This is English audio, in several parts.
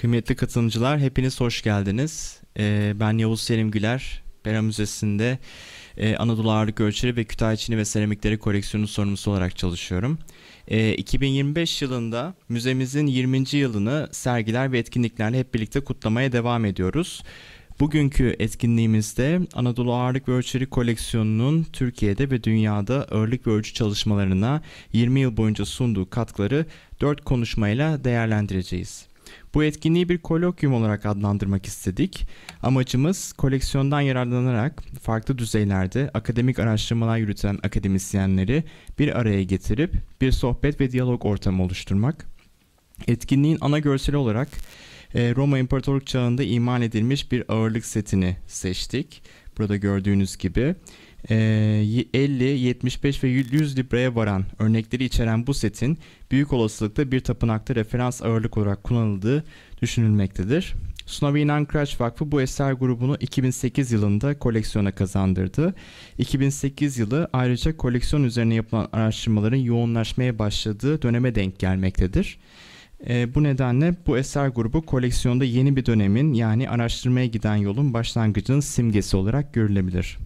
Kıymetli katılımcılar, hepiniz hoş geldiniz. Ben Yavuz Selim Güler, Pera Müzesi'nde Anadolu Ağırlık Ölçüleri ve Kütahya ve Seramikleri Koleksiyonu sorumlusu olarak çalışıyorum. 2025 yılında müzemizin 20. yılını sergiler ve etkinliklerle hep birlikte kutlamaya devam ediyoruz. Bugünkü etkinliğimizde Anadolu Ağırlık ve Ölçüleri Koleksiyonu'nun Türkiye'de ve dünyada ağırlık ve ölçü çalışmalarına 20 yıl boyunca sunduğu katkıları 4 konuşmayla değerlendireceğiz. Bu etkinliği bir kolokyum olarak adlandırmak istedik. Amacımız koleksiyondan yararlanarak farklı düzeylerde akademik araştırmalar yürüten akademisyenleri bir araya getirip bir sohbet ve diyalog ortamı oluşturmak. Etkinliğin ana görseli olarak Roma İmparatorluk çağında imal edilmiş bir ağırlık setini seçtik. Burada gördüğünüz gibi 50, 75 ve 100 libraya varan örnekleri içeren bu setin büyük olasılıkla bir tapınakta referans ağırlık olarak kullanıldığı düşünülmektedir. Suna ve İnan Kıraç Vakfı bu eser grubunu 2008 yılında koleksiyona kazandırdı. 2008 yılı ayrıca koleksiyon üzerine yapılan araştırmaların yoğunlaşmaya başladığı döneme denk gelmektedir. Bu nedenle bu eser grubu koleksiyonda yeni bir dönemin, yani araştırmaya giden yolun başlangıcının simgesi olarak görülebilir.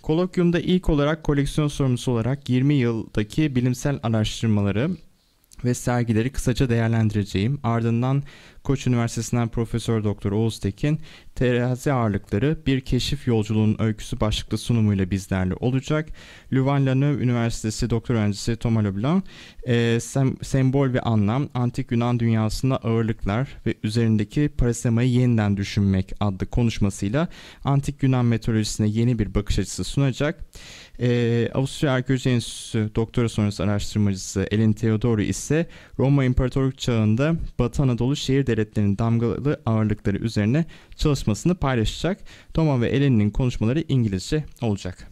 Kolokyumda ilk olarak koleksiyon sorumlusu olarak 20 yıldaki bilimsel araştırmaları ve sergileri kısaca değerlendireceğim. Ardından Koç Üniversitesi'nden Profesör Doktor Oğuz Tekin, terazi ağırlıkları bir keşif yolculuğunun öyküsü başlıklı sunumuyla bizlerle olacak. la-Neuve Üniversitesi doktor öğrencisi Thomas Leblanc, sembol ve anlam, antik Yunan dünyasında ağırlıklar ve üzerindeki parasemayı yeniden düşünmek adlı konuşmasıyla antik Yunan meteorolojisine yeni bir bakış açısı sunacak. Avusturya Arkeoloji Enstitüsü doktora sonrası araştırmacısı Eleni Theodorou ise Roma İmparatorluk çağında Batı Anadolu şehir devletlerinin damgalı ağırlıkları üzerine çalışmasını paylaşacak. Thomas ve Eleni'nin konuşmaları İngilizce olacak.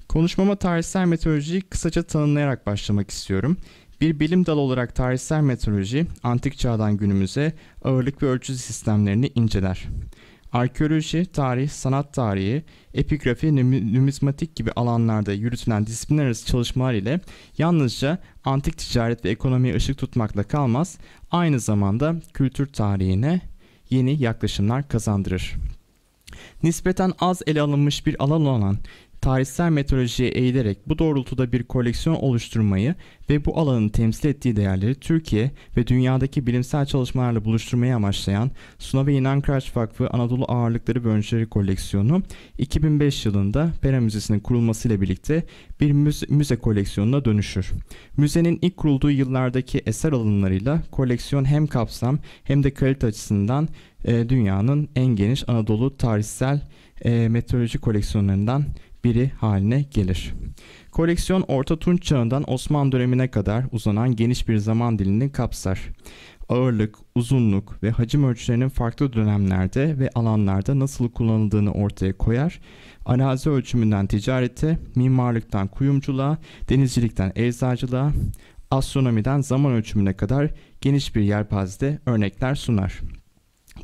Konuşmama tarihsel meteorolojiyi kısaca tanımlayarak başlamak istiyorum. Bir bilim dalı olarak tarihsel meteoroloji, antik çağdan günümüze ağırlık ve ölçü sistemlerini inceler. Arkeoloji, tarih, sanat tarihi, epigrafi, numizmatik gibi alanlarda yürütülen disiplinler arası çalışmalar ile yalnızca antik ticaret ve ekonomiye ışık tutmakla kalmaz, aynı zamanda kültür tarihine yeni yaklaşımlar kazandırır. Nispeten az ele alınmış bir alan olan tarihsel meteorolojiye eğilerek bu doğrultuda bir koleksiyon oluşturmayı ve bu alanın temsil ettiği değerleri Türkiye ve dünyadaki bilimsel çalışmalarla buluşturmayı amaçlayan Suna ve İnan Kıraç Vakfı Anadolu Ağırlıkları ve Ölçüleri Koleksiyonu 2005 yılında Pera Müzesi'nin kurulmasıyla birlikte bir müze koleksiyonuna dönüşür. Müzenin ilk kurulduğu yıllardaki eser alımlarıyla koleksiyon hem kapsam hem de kalite açısından dünyanın en geniş Anadolu tarihsel meteoroloji koleksiyonlarından biri haline gelir. Koleksiyon Orta Tunç Çağı'ndan Osmanlı dönemine kadar uzanan geniş bir zaman dilini kapsar. Ağırlık, uzunluk ve hacim ölçülerinin farklı dönemlerde ve alanlarda nasıl kullanıldığını ortaya koyar. Arazi ölçümünden ticarete, mimarlıktan kuyumculuğa, denizcilikten eczacılığa, astronomiden zaman ölçümüne kadar geniş bir yelpazede örnekler sunar.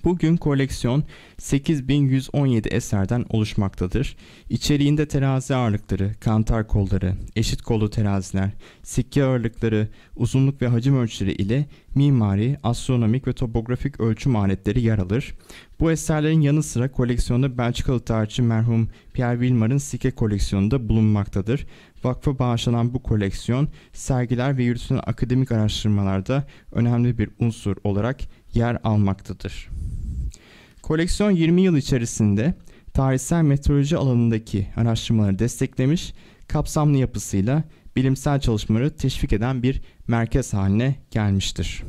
Bugün koleksiyon 8117 eserden oluşmaktadır. İçeriğinde terazi ağırlıkları, kantar kolları, eşit kollu teraziler, sikke ağırlıkları, uzunluk ve hacim ölçüleri ile mimari, astronomik ve topografik ölçüm aletleri yer alır. Bu eserlerin yanı sıra koleksiyonda Belçikalı tarihçi merhum Pierre Wilmar'ın sikke koleksiyonu da bulunmaktadır. Vakfa bağışlanan bu koleksiyon, sergiler ve yürütülen akademik araştırmalarda önemli bir unsur olarak yer almaktadır. Koleksiyon 20 yıl içerisinde tarihsel meteoroloji alanındaki araştırmaları desteklemiş, kapsamlı yapısıyla bilimsel çalışmaları teşvik eden bir merkez haline gelmiştir.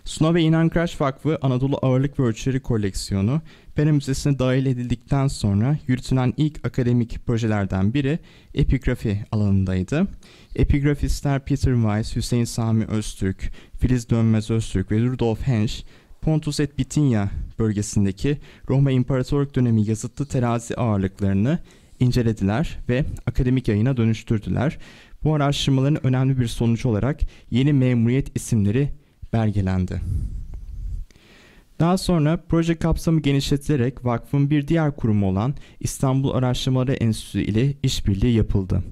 Suna ve İnan Kıraç Vakfı Anadolu Ağırlık ve Ölçüleri Koleksiyonu, Pera Müzesi'ne dahil edildikten sonra yürütülen ilk akademik projelerden biri epigrafi alanındaydı. Epigrafistler Peter Weiss, Hüseyin Sami Öztürk, Filiz Dönmez Öztürk ve Rudolf Hensch, Pontus et Bithynia bölgesindeki Roma İmparatorluk dönemi yazıtlı terazi ağırlıklarını incelediler ve akademik yayına dönüştürdüler. Bu araştırmaların önemli bir sonucu olarak yeni memuriyet isimleri belgelendi. Daha sonra proje kapsamı genişletilerek vakfın bir diğer kurumu olan İstanbul Araştırmaları Enstitüsü ile işbirliği yapıldı.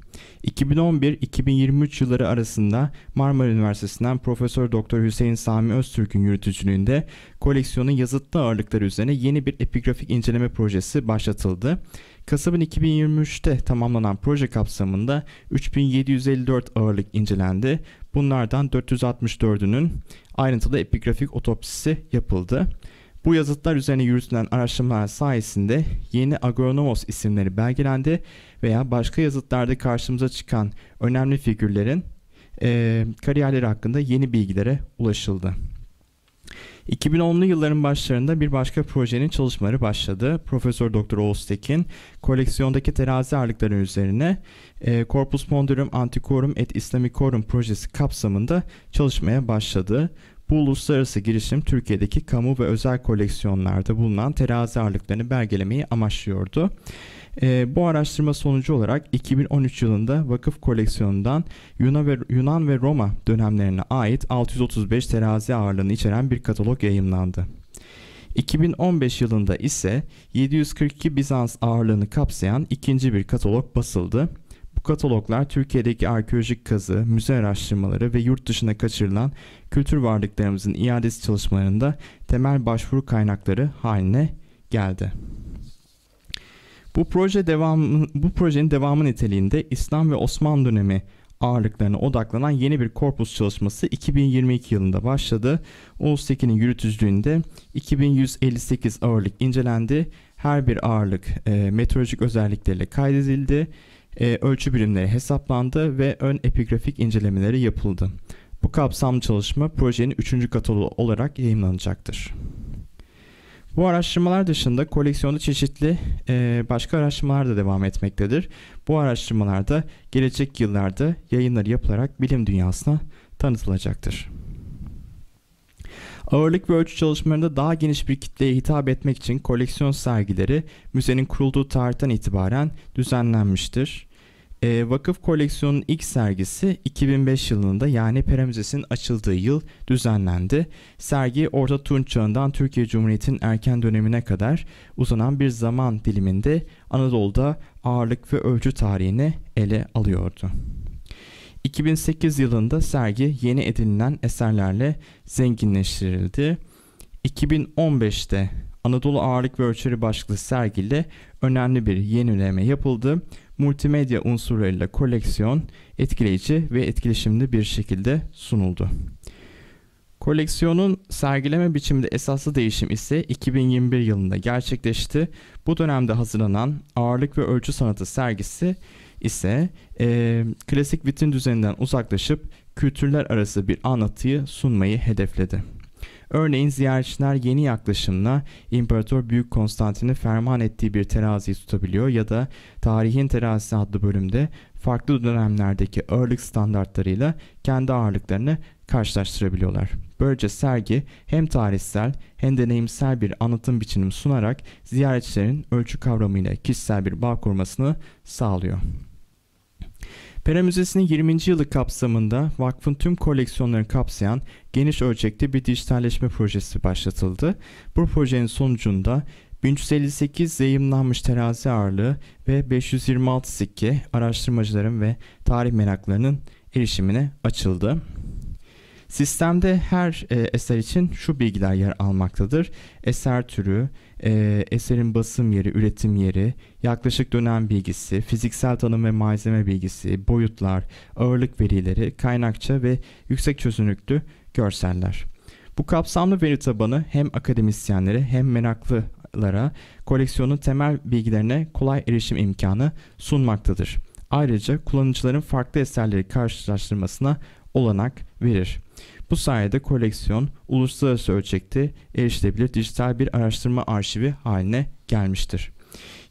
2011-2023 yılları arasında Marmara Üniversitesi'nden Profesör Doktor Hüseyin Sami Öztürk'ün yürütücülüğünde koleksiyonun yazıtlı ağırlıkları üzerine yeni bir epigrafik inceleme projesi başlatıldı. Kasım 2023'te tamamlanan proje kapsamında 3754 ağırlık incelendi. Bunlardan 464'ünün ayrıntılı epigrafik otopsisi yapıldı. Bu yazıtlar üzerine yürütülen araştırmalar sayesinde yeni agronomos isimleri belgelendi veya başka yazıtlarda karşımıza çıkan önemli figürlerin kariyerleri hakkında yeni bilgilere ulaşıldı. 2010'lu yılların başlarında bir başka projenin çalışmaları başladı. Profesör Doktor Oğuz Tekin, koleksiyondaki terazi ağırlıkları üzerine Corpus Ponderum Antiquorum et Islamicorum projesi kapsamında çalışmaya başladı. Bu uluslararası girişim Türkiye'deki kamu ve özel koleksiyonlarda bulunan terazi ağırlıklarını belgelemeyi amaçlıyordu. Bu araştırma sonucu olarak 2013 yılında Vakıf Koleksiyonundan Yunan ve Roma dönemlerine ait 635 terazi ağırlığını içeren bir katalog yayımlandı. 2015 yılında ise 742 Bizans ağırlığını kapsayan ikinci bir katalog basıldı. Bu kataloglar Türkiye'deki arkeolojik kazı, müze araştırmaları ve yurt dışına kaçırılan kültür varlıklarımızın iadesi çalışmalarında temel başvuru kaynakları haline geldi. Bu projenin devamı niteliğinde İslam ve Osmanlı dönemi ağırlıklarına odaklanan yeni bir korpus çalışması 2022 yılında başladı. Oğuz Tekin'in yürütücülüğünde 2158 ağırlık incelendi. Her bir ağırlık meteorolojik özellikleriyle kaydedildi. Ölçü birimleri hesaplandı ve ön epigrafik incelemeleri yapıldı. Bu kapsamlı çalışma projenin 3. kataloğu olarak yayımlanacaktır. Bu araştırmalar dışında koleksiyonda çeşitli başka araştırmalar da devam etmektedir. Bu araştırmalarda gelecek yıllarda yayınları yapılarak bilim dünyasına tanıtılacaktır. Ağırlık ve ölçü çalışmalarında daha geniş bir kitleye hitap etmek için koleksiyon sergileri müzenin kurulduğu tarihten itibaren düzenlenmiştir. Vakıf Koleksiyon'un ilk sergisi 2005 yılında yani Pera Müzesi'nin açıldığı yıl düzenlendi. Sergi Orta Tunç Çağı'ndan Türkiye Cumhuriyeti'nin erken dönemine kadar uzanan bir zaman diliminde Anadolu'da ağırlık ve ölçü tarihini ele alıyordu. 2008 yılında sergi yeni edinilen eserlerle zenginleştirildi. 2015'te Anadolu Ağırlık ve Ölçüleri başlıklı sergiyle önemli bir yenileme yapıldı. Multimedya unsurlarıyla koleksiyon etkileyici ve etkileşimli bir şekilde sunuldu. Koleksiyonun sergileme biçiminde esaslı değişim ise 2021 yılında gerçekleşti. Bu dönemde hazırlanan Ağırlık ve Ölçü Sanatı sergisi ise klasik vitrin düzeninden uzaklaşıp kültürler arası bir anlatıyı sunmayı hedefledi. Örneğin ziyaretçiler yeni yaklaşımla İmparator Büyük Konstantin'in ferman ettiği bir teraziyi tutabiliyor ya da Tarihin Terazisi adlı bölümde farklı dönemlerdeki ağırlık standartlarıyla kendi ağırlıklarını karşılaştırabiliyorlar. Böylece sergi hem tarihsel hem deneyimsel bir anlatım biçimi sunarak ziyaretçilerin ölçü kavramıyla kişisel bir bağ kurmasını sağlıyor. Pera Müzesi'nin 20. yılı kapsamında Vakfın tüm koleksiyonlarını kapsayan geniş ölçekte bir dijitalleşme projesi başlatıldı. Bu projenin sonucunda 1358 yayımlanmış terazi ağırlığı ve 526 sikke araştırmacıların ve tarih meraklarının erişimine açıldı. Sistemde her eser için şu bilgiler yer almaktadır. Eser türü, eserin basım yeri, üretim yeri, yaklaşık dönem bilgisi, fiziksel tanım ve malzeme bilgisi, boyutlar, ağırlık verileri, kaynakça ve yüksek çözünürlüklü görseller. Bu kapsamlı veri tabanı hem akademisyenlere hem meraklılara koleksiyonun temel bilgilerine kolay erişim imkanı sunmaktadır. Ayrıca kullanıcıların farklı eserleri karşılaştırmasına olanak verir. Bu sayede koleksiyon uluslararası ölçekte erişilebilir dijital bir araştırma arşivi haline gelmiştir.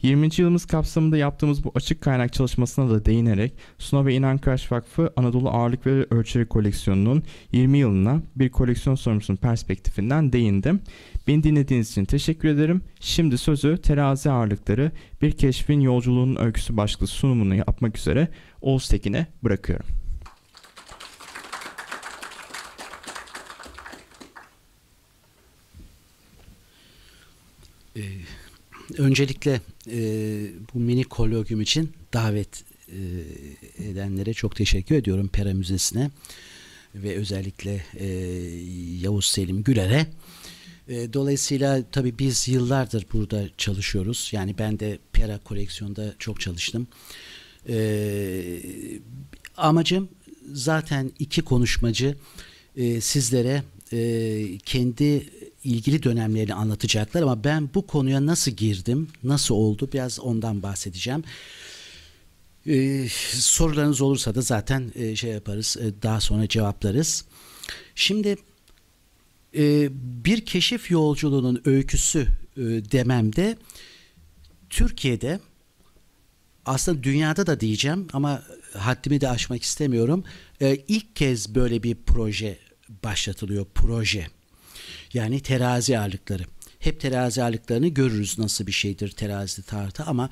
20. yılımız kapsamında yaptığımız bu açık kaynak çalışmasına da değinerek Suna ve İnan Kıraç Vakfı Anadolu Ağırlık ve Ölçüleri Koleksiyonu'nun 20 yılına bir koleksiyon sorumlusunun perspektifinden değindim. Beni dinlediğiniz için teşekkür ederim. Şimdi sözü terazi ağırlıkları bir keşfin yolculuğunun öyküsü başlıklı sunumunu yapmak üzere Oğuz Tekin'e bırakıyorum. Öncelikle bu mini kolokyum için davet edenlere çok teşekkür ediyorum, Pera Müzesi'ne ve özellikle Yavuz Selim Güler'e. Dolayısıyla tabii biz yıllardır burada çalışıyoruz. Yani ben de Pera koleksiyonda çok çalıştım. Amacım zaten iki konuşmacı sizlere kendi ilgili dönemlerini anlatacaklar ama ben bu konuya nasıl girdim, nasıl oldu, biraz ondan bahsedeceğim. Sorularınız olursa da zaten şey yaparız, daha sonra cevaplarız. Şimdi bir keşif yolculuğunun öyküsü dememde Türkiye'de, aslında dünyada da diyeceğim ama haddimi de aşmak istemiyorum. İlk kez böyle bir proje başlatılıyor, proje. Yani terazi ağırlıkları. Hep terazi ağırlıklarını görürüz, nasıl bir şeydir terazi tartı, ama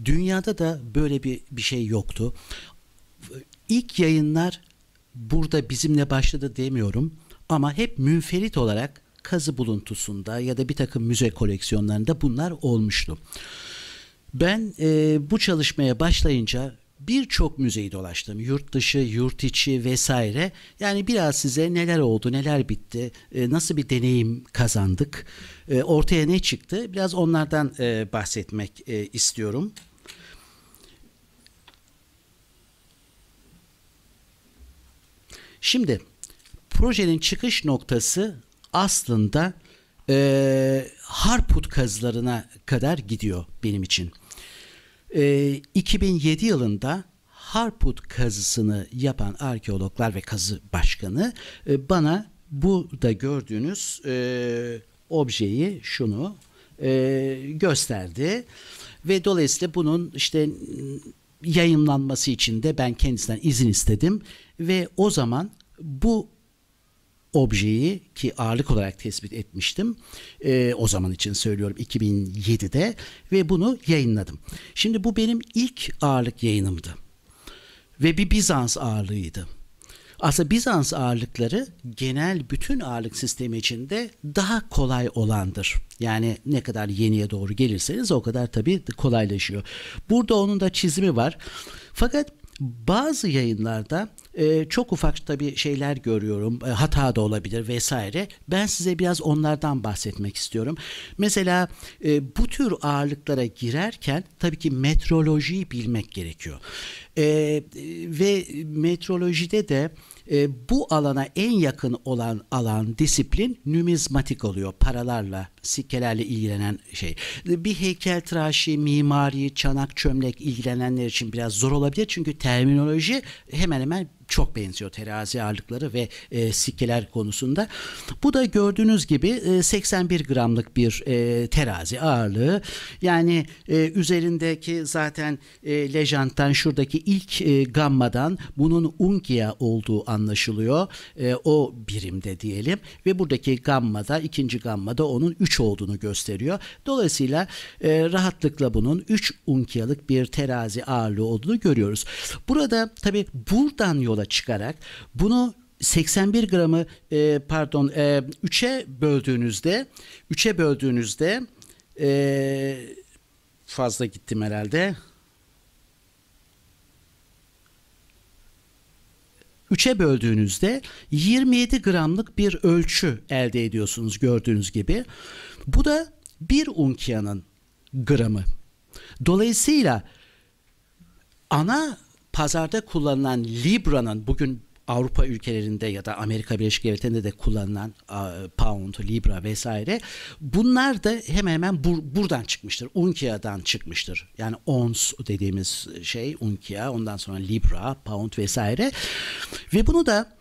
dünyada da böyle bir şey yoktu. İlk yayınlar burada bizimle başladı demiyorum ama hep münferit olarak kazı buluntusunda ya da bir takım müze koleksiyonlarında bunlar olmuştu. Ben bu çalışmaya başlayınca birçok müzeyi dolaştım. Yurt dışı, yurt içi vesaire. Yani biraz size neler oldu, neler bitti, nasıl bir deneyim kazandık, ortaya ne çıktı, biraz onlardan bahsetmek istiyorum. Şimdi projenin çıkış noktası aslında Harput kazılarına kadar gidiyor benim için. 2007 yılında Harput kazısını yapan arkeologlar ve kazı başkanı bana burada gördüğünüz objeyi, şunu gösterdi ve dolayısıyla bunun işte yayınlanması için de ben kendisinden izin istedim ve o zaman bu objeyi, ki ağırlık olarak tespit etmiştim, o zaman için söylüyorum, 2007'de, ve bunu yayınladım. Şimdi bu benim ilk ağırlık yayınımdı ve bir Bizans ağırlığıydı. Aslında Bizans ağırlıkları genel bütün ağırlık sistemi içinde daha kolay olandır. Yani ne kadar yeniye doğru gelirseniz o kadar tabii kolaylaşıyor. Burada onun da çizimi var. Fakat bazı yayınlarda çok ufak tabii şeyler görüyorum. Hata da olabilir vesaire. Ben size biraz onlardan bahsetmek istiyorum. Mesela bu tür ağırlıklara girerken tabii ki metrolojiyi bilmek gerekiyor. Ve metrolojide de bu alana en yakın olan alan, disiplin numizmatik oluyor. Paralarla, sikkelerle ilgilenen şey. Bir heykeltıraşı, mimari, çanak, çömlek ilgilenenler için biraz zor olabilir. Çünkü terminoloji hemen hemen çok benziyor terazi ağırlıkları ve sikkeler konusunda. Bu da gördüğünüz gibi 81 gramlık bir terazi ağırlığı. Yani üzerindeki zaten lejanttan, şuradaki ilk gammadan bunun unkia olduğu anlaşılıyor. O birimde diyelim ve buradaki gammada, ikinci gammada onun 3 olduğunu gösteriyor. Dolayısıyla rahatlıkla bunun 3 unkiyalık bir terazi ağırlığı olduğunu görüyoruz. Burada tabii buradan yola çıkarak bunu 81 gramı 3'e böldüğünüzde fazla gittim herhalde. 3'e böldüğünüzde 27 gramlık bir ölçü elde ediyorsunuz gördüğünüz gibi. Bu da bir unkiyanın gramı. Dolayısıyla ana pazarda kullanılan Libra'nın, bugün Avrupa ülkelerinde ya da Amerika Birleşik Devletleri'nde de kullanılan pound, libra vesaire, bunlar da hemen hemen buradan çıkmıştır. Unkia'dan çıkmıştır. Yani ons dediğimiz şey unkia, ondan sonra libra, pound vesaire. Ve bunu da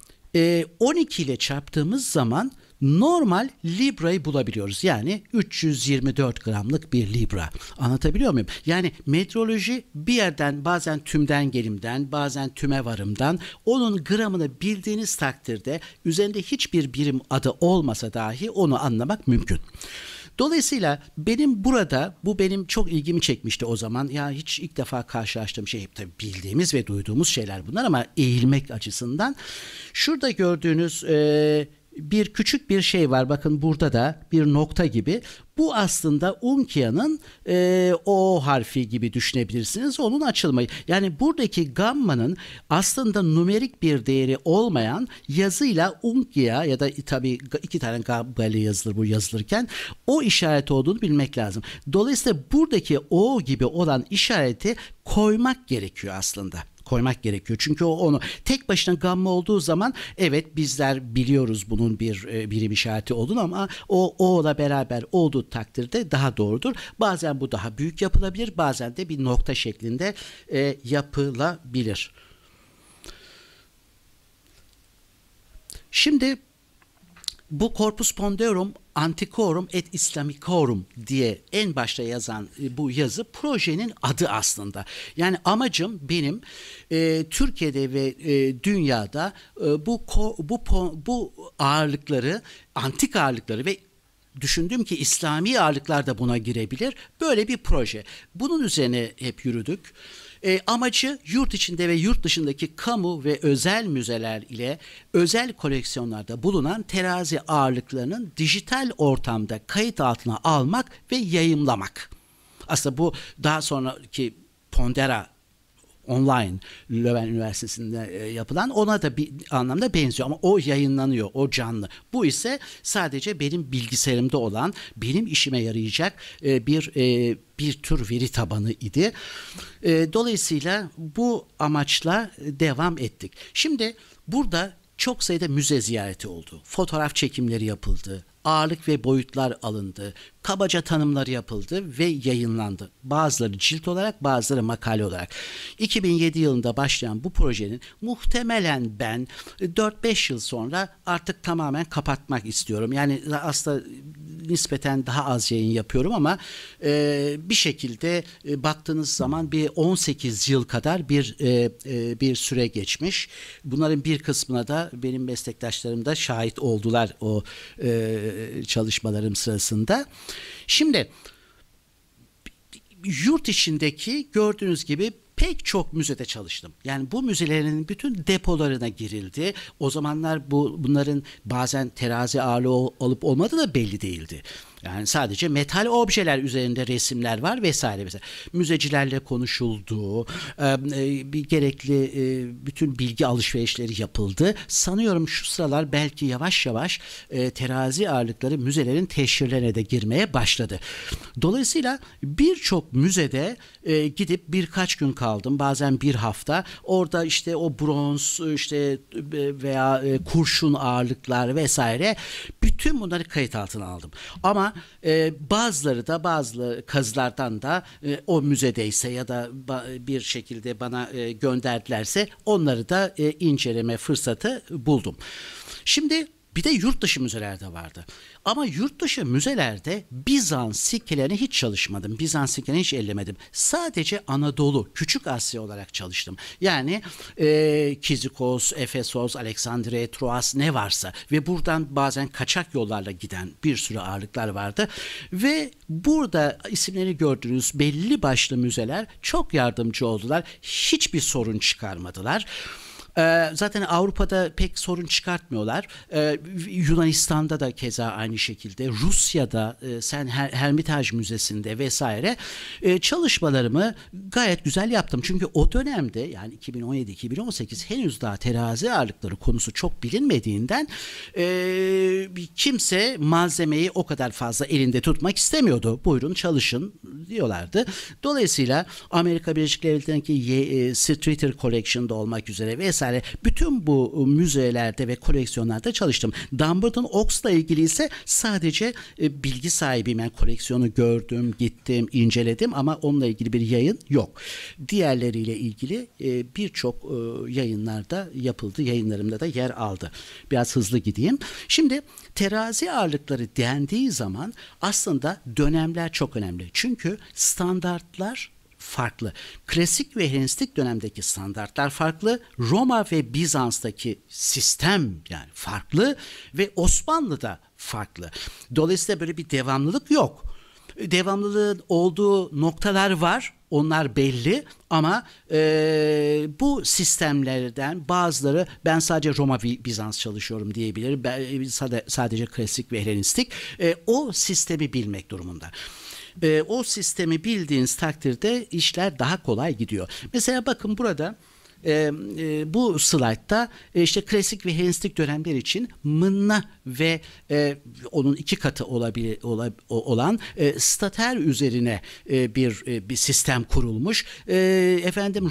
12 ile çarptığımız zaman normal librayı bulabiliyoruz. Yani 324 gramlık bir libra. Anlatabiliyor muyum? Yani metroloji bir yerden, bazen tümden gelimden, bazen tüme varımdan, onun gramını bildiğiniz takdirde üzerinde hiçbir birim adı olmasa dahi onu anlamak mümkün. Dolayısıyla benim burada, bu benim çok ilgimi çekmişti o zaman. Ya hiç ilk defa karşılaştığım şey, tabii bildiğimiz ve duyduğumuz şeyler bunlar ama eğilmek açısından. Şurada gördüğünüz bir küçük bir şey var. Bakın burada da bir nokta gibi. Bu aslında Unkia'nın O harfi gibi düşünebilirsiniz. Onun açılmayı. Yani buradaki gammanın aslında numerik bir değeri olmayan yazıyla Unkia ya da tabii 2 tane gamma ile yazılır bu yazılırken o işaret olduğunu bilmek lazım. Dolayısıyla buradaki O gibi olan işareti koymak gerekiyor aslında. Koymak gerekiyor. Çünkü onu tek başına gamma olduğu zaman evet bizler biliyoruz bunun bir birim işareti olduğunu ama o'la beraber olduğu takdirde daha doğrudur. Bazen bu daha büyük yapılabilir. Bazen de bir nokta şeklinde yapılabilir. Şimdi bu Corpus Ponderorum Antiquorum et Islamicorum diye en başta yazan bu yazı projenin adı aslında. Yani amacım benim Türkiye'de ve dünyada bu ağırlıkları, antik ağırlıkları ve düşündüm ki İslami ağırlıklar da buna girebilir. Böyle bir proje. Bunun üzerine hep yürüdük. Amacı yurt içinde ve yurt dışındaki kamu ve özel müzeler ile özel koleksiyonlarda bulunan terazi ağırlıklarının dijital ortamda kayıt altına almak ve yayımlamak. Aslında bu daha sonraki Pondera online Leuven Üniversitesi'nde yapılan ona da bir anlamda benziyor ama o yayınlanıyor, o canlı. Bu ise sadece benim bilgisayarımda olan, benim işime yarayacak bir tür veri tabanı idi. Dolayısıyla bu amaçla devam ettik. Şimdi burada çok sayıda müze ziyareti oldu. Fotoğraf çekimleri yapıldı. Ağırlık ve boyutlar alındı. Kabaca tanımları yapıldı ve yayınlandı. Bazıları cilt olarak, bazıları makale olarak. 2007 yılında başlayan bu projenin muhtemelen ben 4-5 yıl sonra artık tamamen kapatmak istiyorum. Yani aslında nispeten daha az yayın yapıyorum ama bir şekilde baktığınız zaman bir 18 yıl kadar bir süre geçmiş. Bunların bir kısmına da benim meslektaşlarım da şahit oldular o çalışmalarım sırasında. Şimdi yurt içindeki gördüğünüz gibi pek çok müzede çalıştım. Yani bu müzelerin bütün depolarına girildi. O zamanlar bunların bazen terazi ağırlığı olup olmadığı da belli değildi. Yani sadece metal objeler üzerinde resimler var vesaire. Mesela müzecilerle konuşuldu, gerekli bütün bilgi alışverişleri yapıldı. Sanıyorum şu sıralar belki yavaş yavaş terazi ağırlıkları müzelerin teşhirlerine de girmeye başladı. Dolayısıyla birçok müzede gidip birkaç gün kaldım, bazen bir hafta. Orada işte o bronz işte veya kurşun ağırlıklar vesaire bütün bunları kayıt altına aldım. Ama bazı kazılardan da o müzedeyse ya da bir şekilde bana gönderdilerse onları da inceleme fırsatı buldum. Şimdi bir de yurt dışı müzelerde vardı. Ama yurt dışı müzelerde Bizans sikkelerini hiç çalışmadım. Bizans sikkelerini hiç ellemedim. Sadece Anadolu, Küçük Asya olarak çalıştım. Yani Kizikos, Efesos, Aleksandriye, Troas ne varsa ve buradan bazen kaçak yollarla giden bir sürü ağırlıklar vardı. Ve burada isimleri gördüğünüz belli başlı müzeler çok yardımcı oldular. Hiçbir sorun çıkarmadılar. Zaten Avrupa'da pek sorun çıkartmıyorlar. Yunanistan'da da keza aynı şekilde. Rusya'da Hermitage Müzesi'nde vesaire çalışmalarımı gayet güzel yaptım. Çünkü o dönemde yani 2017-2018 henüz daha terazi ağırlıkları konusu çok bilinmediğinden kimse malzemeyi o kadar fazla elinde tutmak istemiyordu. Buyurun çalışın diyorlardı. Dolayısıyla Amerika Birleşik Devletleri'ndeki Streeter Collection'da olmak üzere vesaire bütün bu müzelerde ve koleksiyonlarda çalıştım. Dumbarton Ox'la ilgili ise sadece bilgi sahibiyim. Yani koleksiyonu gördüm, gittim, inceledim ama onunla ilgili bir yayın yok. Diğerleriyle ilgili birçok yayınlarda yapıldı. Yayınlarımda da yer aldı. Biraz hızlı gideyim. Şimdi terazi ağırlıkları dendiği zaman aslında dönemler çok önemli. Çünkü standartlar farklı. Klasik ve Helenistik dönemdeki standartlar farklı. Roma ve Bizans'taki sistem yani farklı ve Osmanlı'da farklı. Dolayısıyla böyle bir devamlılık yok. devamlılığın olduğu noktalar var. Onlar belli ama bu sistemlerden bazıları, ben sadece Roma Bizans çalışıyorum diyebilirim. Ben sadece klasik ve Helenistik. O sistemi bilmek durumunda. O sistemi bildiğiniz takdirde işler daha kolay gidiyor. Mesela bakın burada bu slaytta işte klasik ve Helenistik dönemler için mınna ve onun 2 katı olan stater üzerine bir sistem kurulmuş.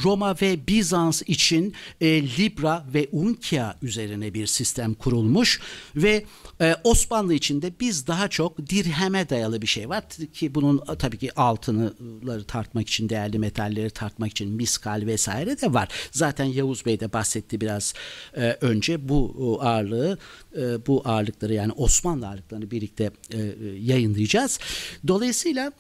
Roma ve Bizans için libra ve unkia üzerine bir sistem kurulmuş ve Osmanlı için de biz daha çok dirheme dayalı bir şey var ki bunun tabii ki altınları tartmak için, değerli metalleri tartmak için miskal vesaire de var. Zaten Yavuz Bey de bahsetti biraz önce bu ağırlıkları, yani Osmanlı ağırlıklarını birlikte yayınlayacağız. Dolayısıyla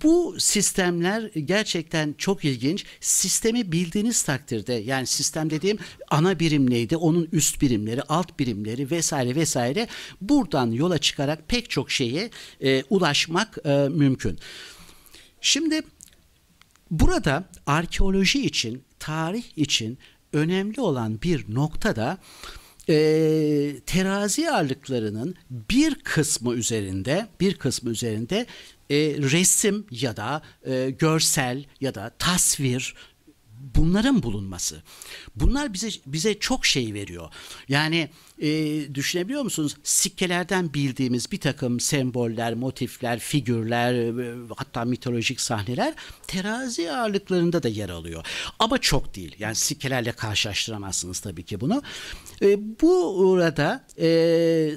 bu sistemler gerçekten çok ilginç. Sistemi bildiğiniz takdirde, yani sistem dediğim ana birim neydi, onun üst birimleri, alt birimleri vesaire vesaire, buradan yola çıkarak pek çok şeye ulaşmak mümkün. Şimdi burada arkeoloji için, tarih için önemli olan bir nokta da terazi ağırlıklarının bir kısmı üzerinde resim ya da görsel ya da tasvir, bunların bulunması. Bunlar bize çok şey veriyor. Yani düşünebiliyor musunuz? Sikkelerden bildiğimiz bir takım semboller, motifler, figürler, hatta mitolojik sahneler terazi ağırlıklarında da yer alıyor. Ama çok değil. Yani sikkelerle karşılaştıramazsınız tabii ki bunu. Burada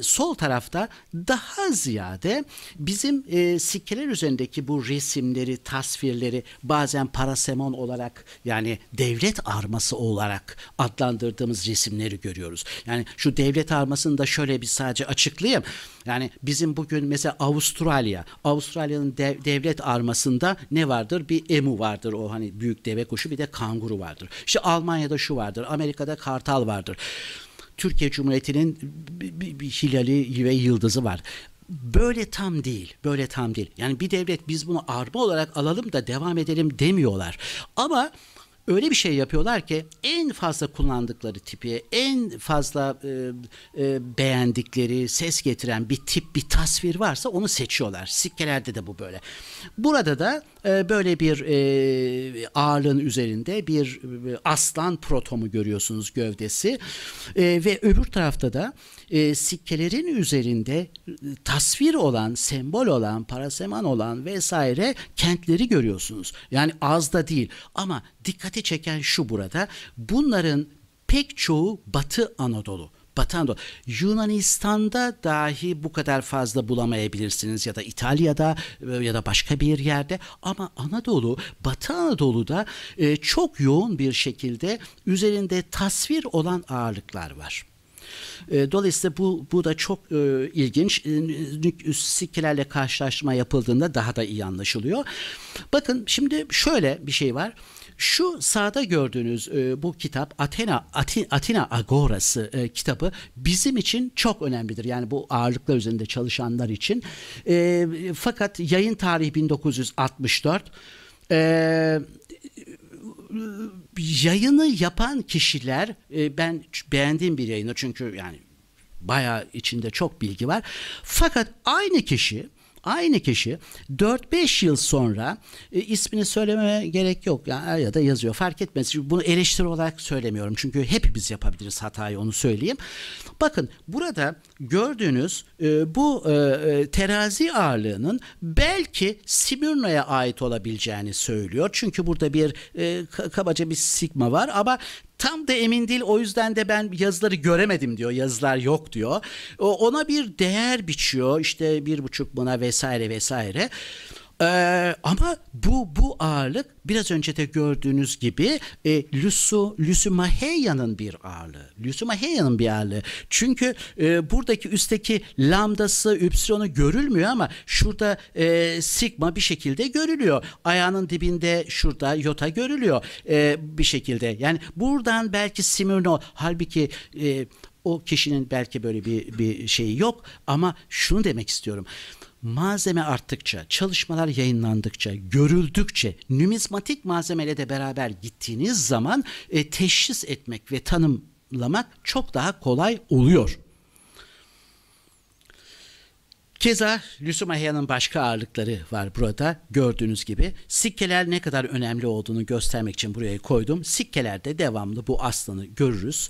sol tarafta daha ziyade bizim sikkeler üzerindeki bu resimleri, tasvirleri bazen parasemon olarak, yani devlet arması olarak adlandırdığımız resimleri görüyoruz. Yani şu devlet armasını da şöyle bir sadece açıklayayım. Yani bizim bugün mesela Avustralya'nın devlet armasında ne vardır? Bir emu vardır, o hani büyük deve kuşu, bir de kanguru vardır. İşte Almanya'da şu vardır, Amerika'da kartal vardır. Türkiye Cumhuriyeti'nin bir hilali ve yıldızı var. Böyle tam değil. Yani bir devlet biz bunu arma olarak alalım da devam edelim demiyorlar. Ama öyle bir şey yapıyorlar ki en fazla kullandıkları tipi, en fazla beğendikleri, ses getiren bir tip, bir tasvir varsa onu seçiyorlar. Sikkelerde de bu böyle. Burada da böyle bir ağırlığın üzerinde bir aslan protomu görüyorsunuz, gövdesi. Ve öbür tarafta da sikkelerin üzerinde tasvir olan, sembol olan, paraseman olan vesaire kentleri görüyorsunuz. Yani az da değil ama dikkati çeken şu burada. Bunların pek çoğu Batı Anadolu. Yunanistan'da dahi bu kadar fazla bulamayabilirsiniz ya da İtalya'da ya da başka bir yerde, ama Batı Anadolu'da çok yoğun bir şekilde üzerinde tasvir olan ağırlıklar var. Dolayısıyla bu da çok ilginç. Sikkelerle karşılaştırma yapıldığında daha da iyi anlaşılıyor. Bakın şimdi şöyle bir şey var. Şu sağda gördüğünüz bu kitap Atina Agorası kitabı bizim için çok önemlidir. Yani bu ağırlıklar üzerinde çalışanlar için. Fakat yayın tarihi 1964. Yayını yapan kişiler, ben beğendiğim bir yayını, çünkü yani bayağı içinde çok bilgi var. Fakat aynı kişi 4-5 yıl sonra, ismini söylememe gerek yok yani, ya da yazıyor, fark etmez. Bunu eleştiri olarak söylemiyorum çünkü hepimiz yapabiliriz hatayı, onu söyleyeyim. Bakın burada gördüğünüz bu terazi ağırlığının belki Smyrna'ya ait olabileceğini söylüyor. Çünkü burada bir kabaca bir sigma var ama tam da emin değil, o yüzden de ben yazıları göremedim diyor. Yazılar yok diyor. Ona bir değer biçiyor. İşte 1,5 buna vesaire. Ama bu ağırlık biraz önce de gördüğünüz gibi Lüsümaheya'nın bir ağırlığı. Çünkü buradaki üstteki lambdası, üpsiyonu görülmüyor ama şurada sigma bir şekilde görülüyor. Ayağının dibinde şurada yota görülüyor bir şekilde. Yani buradan belki Smyrna, halbuki o kişinin belki böyle bir şeyi yok, ama şunu demek istiyorum. malzeme arttıkça, çalışmalar yayınlandıkça, görüldükçe, numizmatik malzemeyle de beraber gittiğiniz zaman teşhis etmek ve tanımlamak çok daha kolay oluyor. Keza Lüsumaheya'nın başka ağırlıkları var burada. Gördüğünüz gibi sikkeler ne kadar önemli olduğunu göstermek için buraya koydum. Sikkelerde devamlı bu aslanı görürüz.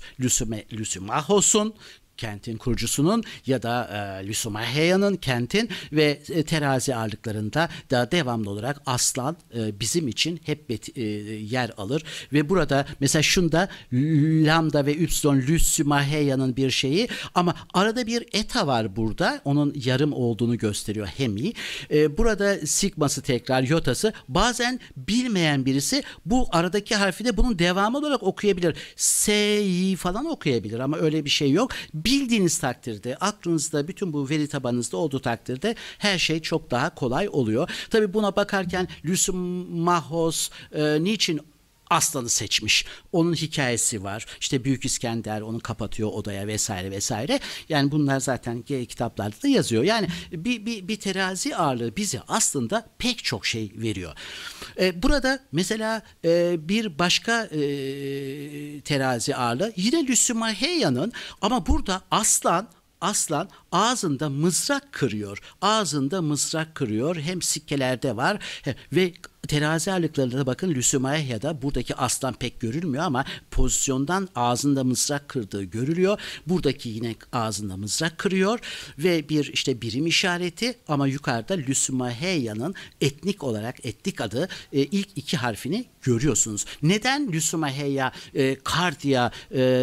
Lüsumahos'un, kentin kurucusunun ya da Lüsumaheya'nın, kentin ve terazi ağırlıklarında da devamlı olarak aslan bizim için hep yer alır ve burada mesela şunda lambda ve üpsilon Lüsumaheya'nın bir şeyi ama arada bir eta var burada, onun yarım olduğunu gösteriyor hemi. Burada sigması tekrar yotası, bazen bilmeyen birisi bu aradaki harfi de bunun devamı olarak okuyabilir. S'yi falan okuyabilir ama öyle bir şey yok. Bildiğiniz takdirde, aklınızda bütün bu veri tabanınızda olduğu takdirde her şey çok daha kolay oluyor. Tabii buna bakarken Lüsumahos niçin aslanı seçmiş? Onun hikayesi var. İşte Büyük İskender onu kapatıyor odaya vesaire vesaire. Yani bunlar zaten kitaplarda da yazıyor. Yani bir terazi ağırlığı bize aslında pek çok şey veriyor. Burada mesela bir başka terazi ağırlığı yine Lüsumaheya'nın ama burada aslan ağzında mızrak kırıyor. Ağzında mızrak kırıyor. Hem sikkelerde var ve terazi ağırlıklarında da bakın Lüsumaheya'da buradaki aslan pek görülmüyor ama pozisyondan ağzında mızrak kırdığı görülüyor. Buradaki yine ağzında mızrak kırıyor ve bir işte birim işareti ama yukarıda Lüsumaheya'nın etnik adı ilk iki harfini görüyorsunuz. Neden Lüsumaheya Kardia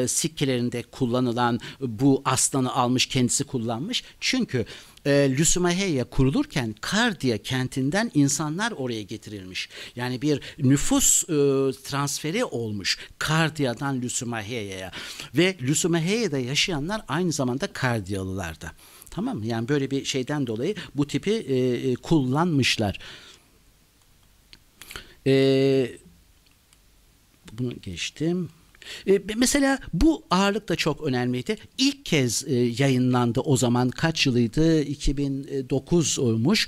sikkelerinde kullanılan bu aslanı almış, kendisi kullanmış? Çünkü Lüsumaheya kurulurken Kardia kentinden insanlar oraya getirilmiş. Yani bir nüfus transferi olmuş Kardia'dan Lüsumaheya'ya ve Lüsumaheya'da yaşayanlar aynı zamanda Kardiyalılar da. Tamam mı? Yani böyle bir şeyden dolayı bu tipi kullanmışlar. Bunu geçtim. Mesela bu ağırlık da çok önemliydi. İlk kez yayınlandı o zaman, kaç yılıydı? 2009 olmuş.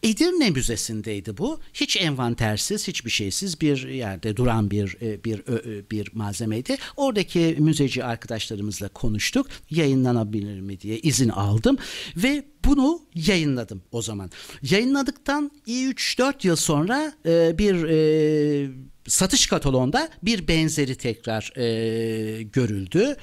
Edirne Müzesi'ndeydi bu. Hiç envantersiz, hiçbir şeysiz bir yerde duran bir malzemeydi. Oradaki müzeci arkadaşlarımızla konuştuk. Yayınlanabilir mi diye izin aldım ve bunu yayınladım o zaman. Yayınladıktan 3-4 yıl sonra bir satış kataloğunda bir benzeri tekrar görüldü.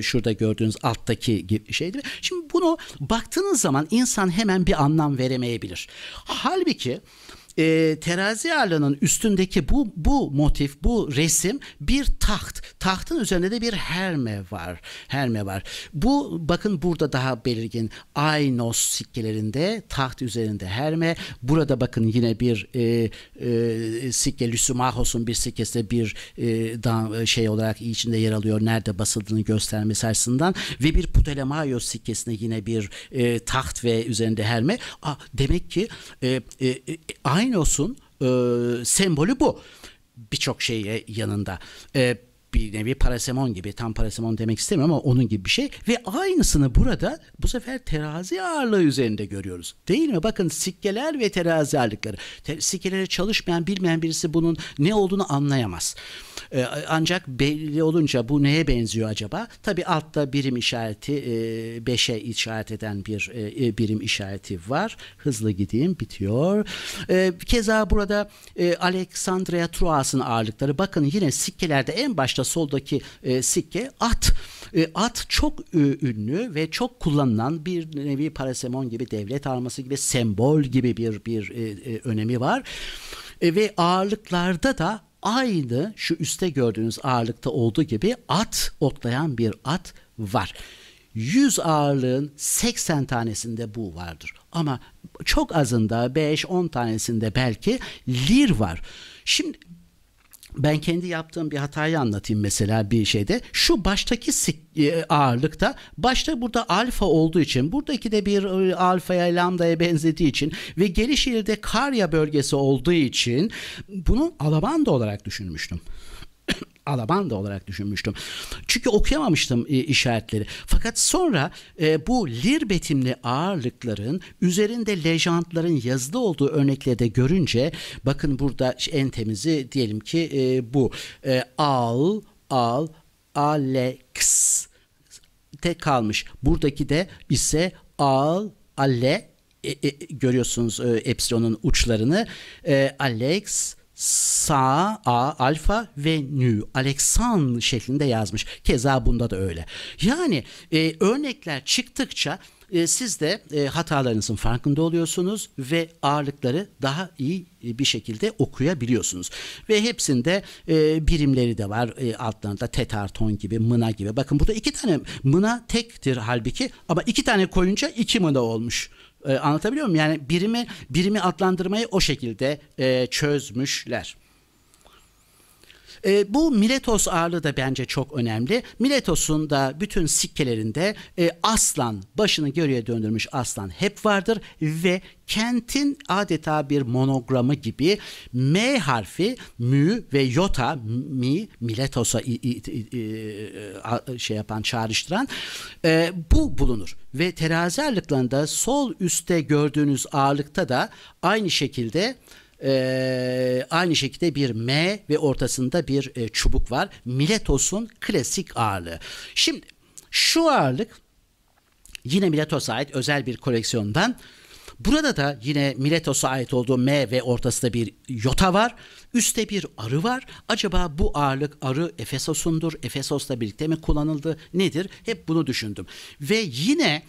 Şurada gördüğünüz alttaki şeydi. Şimdi bunu baktığınız zaman insan hemen bir anlam veremeyebilir. Halbuki terazi ağırlığının üstündeki bu motif, bu resim bir taht. Tahtın üzerinde de bir herme var. Bu bakın burada daha belirgin. Aynos sikkelerinde taht üzerinde herme. Burada bakın yine bir sikke, Lüsumahos'un bir sikkesi bir şey olarak içinde yer alıyor. Nerede basıldığını göstermesi açısından ve bir Ptolemaios sikkesinde yine bir taht ve üzerinde herme. Demek ki Aynos'un sembolü bu. Birçok şeye yanında. Bir nevi parasemon gibi, tam parasemon demek istemiyorum ama onun gibi bir şey ve aynısını burada bu sefer terazi ağırlığı üzerinde görüyoruz. Değil mi? Bakın sikkeler ve terazi ağırlıkları. Sikkelere çalışmayan, bilmeyen birisi bunun ne olduğunu anlayamaz. Ancak belli olunca bu neye benziyor acaba? Tabii altta birim işareti 5'e işaret eden bir birim işareti var. Hızlı gideyim, bitiyor. Keza burada Alexandria Truas'ın ağırlıkları. Bakın yine sikkelerde en başta soldaki sikke at. At çok ünlü ve çok kullanılan bir nevi parasemon gibi, devlet arması gibi, sembol gibi bir önemi var. Ve ağırlıklarda da aynı şu üstte gördüğünüz ağırlıkta olduğu gibi at, otlayan bir at var. 100 ağırlığın 80 tanesinde bu vardır. Ama çok azında 5-10 tanesinde belki lir var. Şimdi ben kendi yaptığım bir hatayı anlatayım mesela bir şeyde. Şu baştaki ağırlıkta başta burada alfa olduğu için, buradaki de bir alfaya, lambdaya benzediği için ve geliş yeri de Karya bölgesi olduğu için bunu alabanda olarak düşünmüştüm. alabanda olarak düşünmüştüm. Çünkü okuyamamıştım işaretleri. Fakat sonra bu lir betimli ağırlıkların üzerinde lejantların yazılı olduğu örnekleri de görünce, bakın burada en temizi diyelim ki bu. Alex de kalmış. Buradaki de ise ale görüyorsunuz epsilonun uçlarını. Alex, Sa, A, alfa ve nü, Alexan şeklinde yazmış. Keza bunda da öyle. Yani örnekler çıktıkça siz de hatalarınızın farkında oluyorsunuz ve ağırlıkları daha iyi bir şekilde okuyabiliyorsunuz. Ve hepsinde birimleri de var. Altlarında tetarton gibi, mına gibi. Bakın burada 2 tane mına tektir halbuki, ama 2 tane koyunca 2 mına olmuş. Anlatabiliyor muyum? Yani birimi adlandırmayı o şekilde çözmüşler. Bu Miletos ağırlığı da bence çok önemli. Miletos'un da bütün sikkelerinde aslan, başını geriye döndürmüş aslan hep vardır ve kentin adeta bir monogramı gibi M harfi, mü ve yota, mi, Miletos'a çağrıştıran bu bulunur. Ve terazi ağırlıklarında sol üstte gördüğünüz ağırlıkta da aynı şekilde bir M ve ortasında bir çubuk var. Miletos'un klasik ağırlığı. Şimdi şu ağırlık yine Miletos'a ait özel bir koleksiyondan. Burada da yine Miletos'a ait olduğu M ve ortasında bir yota var. Üstte bir arı var. Acaba bu ağırlık arı Efesos'undur. Efesos'la birlikte mi kullanıldı? Nedir? Hep bunu düşündüm. Ve yine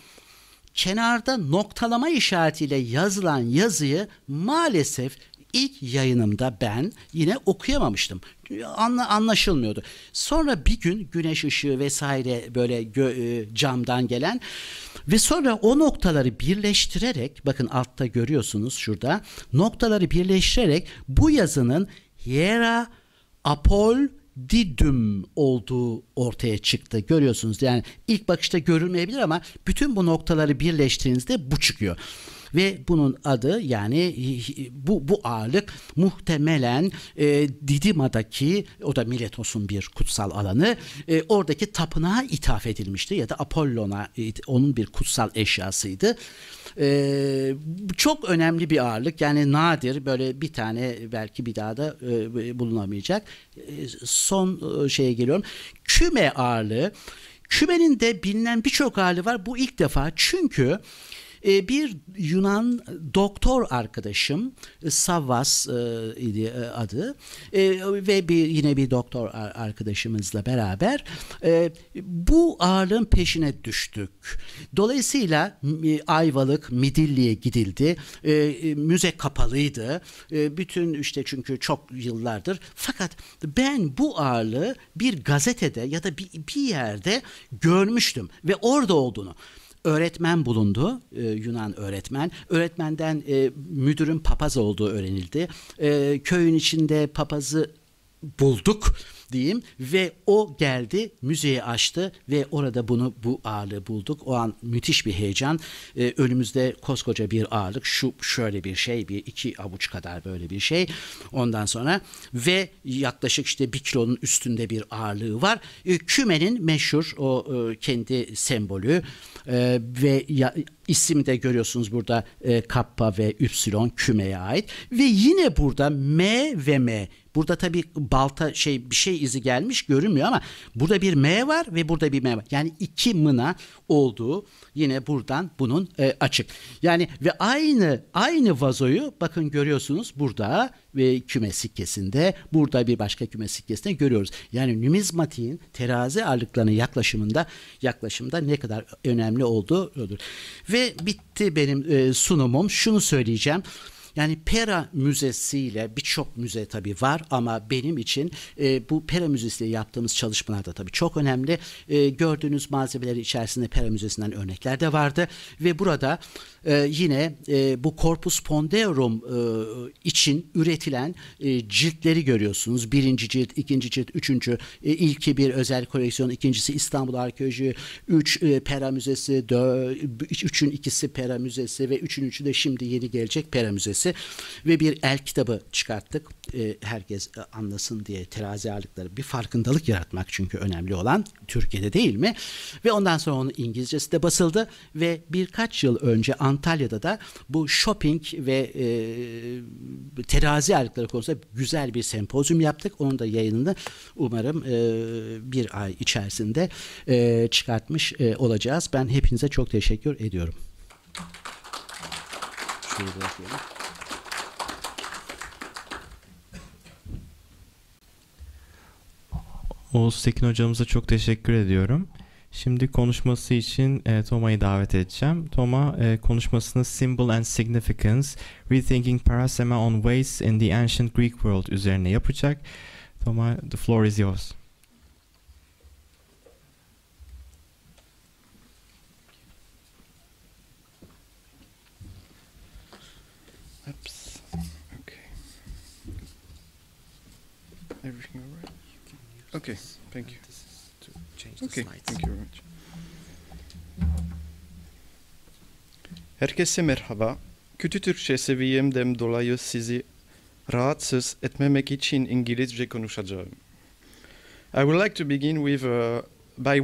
kenarda noktalama işaretiyle yazılan yazıyı maalesef İlk yayınımda ben yine okuyamamıştım. Anlaşılmıyordu. Sonra bir gün güneş ışığı vesaire böyle camdan gelen ve sonra o noktaları birleştirerek, bakın altta görüyorsunuz şurada, noktaları birleştirerek bu yazının Hiera Apol Didüm olduğu ortaya çıktı. Görüyorsunuz. Yani ilk bakışta görülmeyebilir ama bütün bu noktaları birleştirdiğinizde bu çıkıyor. Ve bunun adı, yani bu ağırlık muhtemelen Didima'daki, o da Miletos'un bir kutsal alanı, oradaki tapınağa ithaf edilmişti ya da Apollon'a, onun bir kutsal eşyasıydı. Çok önemli bir ağırlık, yani nadir, böyle bir tane, belki bir daha da bulunamayacak. Son şeye geliyorum. Küme ağırlığı. Kümenin de bilinen birçok ağırlığı var. Bu ilk defa, çünkü bir Yunan doktor arkadaşım, Savvas idi adı, ve yine bir doktor arkadaşımızla beraber bu ağırlığın peşine düştük. Dolayısıyla Ayvalık, Midilli'ye gidildi. Müze kapalıydı. Bütün işte, çünkü çok yıllardır. Fakat ben bu ağırlığı bir gazetede ya da bir yerde görmüştüm ve orada olduğunu. Öğretmen bulundu, Yunan öğretmen. Öğretmenden müdürün papaz olduğu öğrenildi. Köyün içinde papazı bulduk diyeyim ve o geldi, müzeyi açtı ve orada bu ağırlığı bulduk. O an müthiş bir heyecan. Önümüzde koskoca bir ağırlık, şöyle bir şey, bir 2 avuç kadar böyle bir şey. Ondan sonra ve yaklaşık işte 1 kilonun üstünde bir ağırlığı var. Kümenin meşhur o kendi sembolü ve ismi de görüyorsunuz burada, kappa ve üpsilon, kümeye ait. Ve yine burada M ve M. Burada tabii balta bir şey izi gelmiş, görünmüyor ama burada bir M var ve burada bir M var. Yani 2 mına olduğu yine buradan bunun açık. Yani ve aynı vazoyu bakın görüyorsunuz burada ve küme sikkesinde, burada bir başka küme sikkesinde görüyoruz. Yani numizmatiğin terazi ağırlıklarının yaklaşımda ne kadar önemli olduğudur. Ve bitti benim sunumum. Şunu söyleyeceğim. Yani Pera Müzesi ile birçok müze tabii var ama benim için bu Pera Müzesi ile yaptığımız çalışmalar da tabii çok önemli. Gördüğünüz malzemeler içerisinde Pera Müzesi'nden örnekler de vardı ve burada yine bu Corpus Ponderum için üretilen ciltleri görüyorsunuz. 1. cilt, 2. cilt, 3. İlki bir özel koleksiyon, ikincisi İstanbul Arkeoloji, 3 Pera Müzesi, 3'ün ikisi Pera Müzesi ve 3'ün 3'ü de şimdi yeni gelecek Pera Müzesi. Üniversitesi ve bir el kitabı çıkarttık. Herkes anlasın diye terazi ağırlıkları, bir farkındalık yaratmak çünkü önemli olan, Türkiye'de değil mi? Ve ondan sonra onun İngilizcesi de basıldı ve birkaç yıl önce Antalya'da da bu shopping ve terazi ağırlıkları konusunda güzel bir sempozyum yaptık. Onun da yayınını umarım bir ay içerisinde çıkartmış olacağız. Ben hepinize çok teşekkür ediyorum. Şöyle bırakıyorum. Oğuz Tekin hocamıza çok teşekkür ediyorum. Şimdi konuşması için Toma'yı davet edeceğim. Toma konuşmasını Symbol and Significance, Rethinking Parasema on Waste in the Ancient Greek World üzerine yapacak. Toma, the floor is yours. Oops. Okay. Everything all right? Okay, thank you. Okay, thank you very much. Herkese merhaba. Kötü Türkçe seviyemden dolayı sizi rahatsız etmemek için İngilizce konuşacağım. I would like to begin with by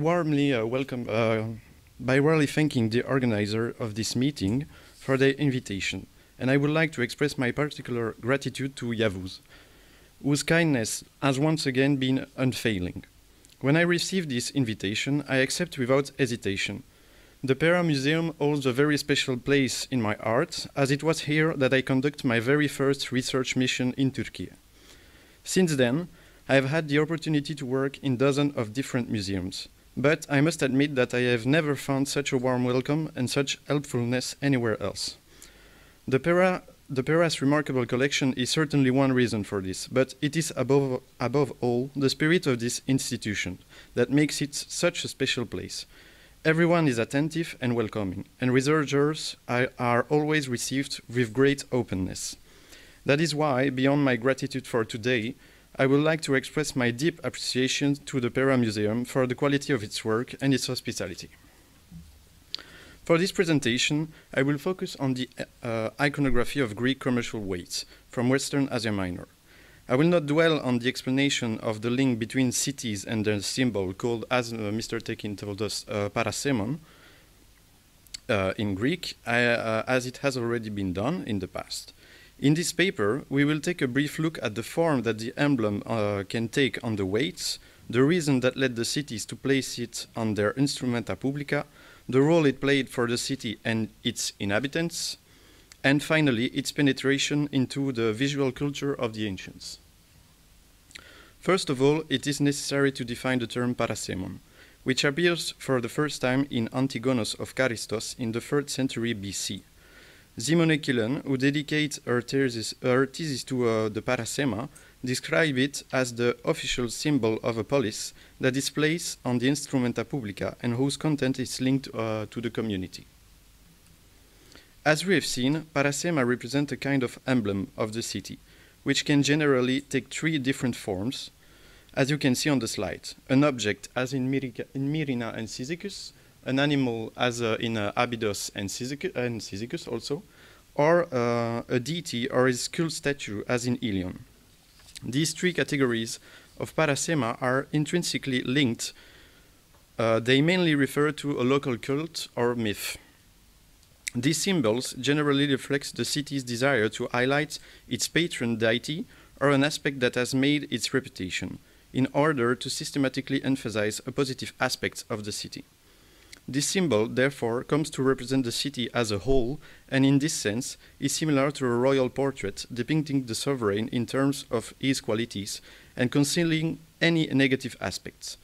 warmly thanking the organizer of this meeting for their invitation, and I would like to express my particular gratitude to Yavuz, whose kindness has once again been unfailing. When I received this invitation, I accept without hesitation. The Pera Museum holds a very special place in my heart, as it was here that I conduct my very first research mission in Turkey. Since then, I have had the opportunity to work in dozens of different museums, but I must admit that I have never found such a warm welcome and such helpfulness anywhere else. The Pera's remarkable collection is certainly one reason for this, but it is above all the spirit of this institution that makes it such a special place. Everyone is attentive and welcoming, and researchers are always received with great openness. That is why, beyond my gratitude for today, I would like to express my deep appreciation to the Pera Museum for the quality of its work and its hospitality. For this presentation, I will focus on the iconography of Greek commercial weights from Western Asia Minor. I will not dwell on the explanation of the link between cities and their symbol called, as Mr. Tekin told us, parasemon in Greek, as it has already been done in the past. In this paper, we will take a brief look at the form that the emblem can take on the weights, the reason that led the cities to place it on their instrumenta publica, the role it played for the city and its inhabitants, and finally, its penetration into the visual culture of the ancients. First of all, it is necessary to define the term parasemon, which appears for the first time in Antigonos of Charistos in the 3rd century BC. Simone Killen, who dedicates her thesis to the parasema, describes it as the official symbol of a polis that is placed on the instrumenta publica and whose content is linked to the community. As we have seen, parasema represents a kind of emblem of the city, which can generally take 3 different forms, as you can see on the slide. An object, as in Myrina and Cyzicus, an animal, as in Abydos and Cyzicus also, or a deity or a skull statue, as in Ilion. These 3 categories of parasema are intrinsically linked. They mainly refer to a local cult or myth. These symbols generally reflect the city's desire to highlight its patron deity or an aspect that has made its reputation, in order to systematically emphasize a positive aspect of the city. This symbol, therefore, comes to represent the city as a whole, and in this sense is similar to a royal portrait depicting the sovereign in terms of his qualities and concealing any negative aspects.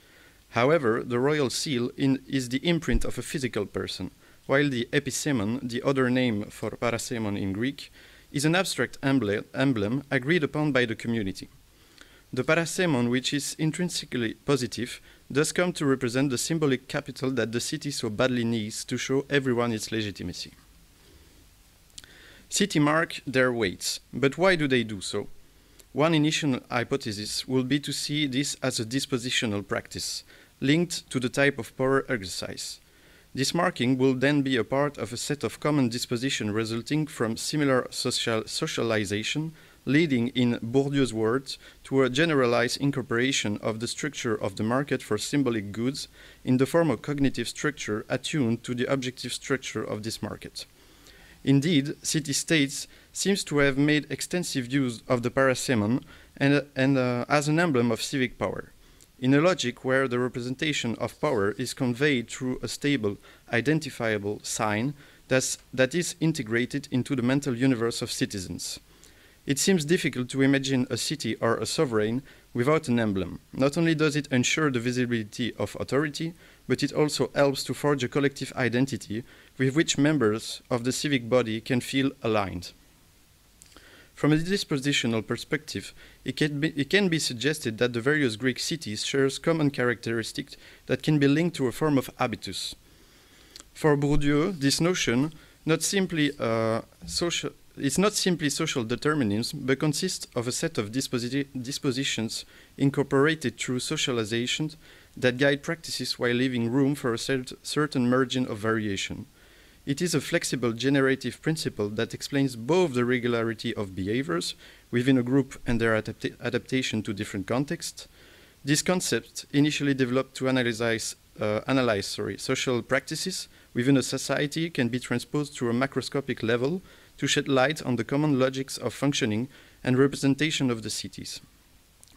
However, the royal seal is the imprint of a physical person, while the episemon, the other name for parasemon in Greek, is an abstract emblem agreed upon by the community. The parasemon, which is intrinsically positive, does come to represent the symbolic capital that the city so badly needs to show everyone its legitimacy. City mark their weights, but why do they do so? One initial hypothesis will be to see this as a dispositional practice, linked to the type of power exercise. This marking will then be a part of a set of common disposition resulting from similar socialization, leading, in Bourdieu's words, to a generalized incorporation of the structure of the market for symbolic goods in the form of cognitive structure attuned to the objective structure of this market. Indeed, city-states seems to have made extensive use of the parasemon as an emblem of civic power, in a logic where the representation of power is conveyed through a stable, identifiable sign that is integrated into the mental universe of citizens. It seems difficult to imagine a city or a sovereign without an emblem. Not only does it ensure the visibility of authority, but it also helps to forge a collective identity with which members of the civic body can feel aligned. From a dispositional perspective, it can be suggested that the various Greek cities share common characteristics that can be linked to a form of habitus. For Bourdieu, this notion it's not simply social determinism, but consists of a set of dispositions incorporated through socializations that guide practices while leaving room for a certain margin of variation. It is a flexible generative principle that explains both the regularity of behaviors within a group and their adaptation to different contexts. This concept initially developed to analyze social practices within a society can be transposed to a macroscopic level to shed light on the common logics of functioning and representation of the cities,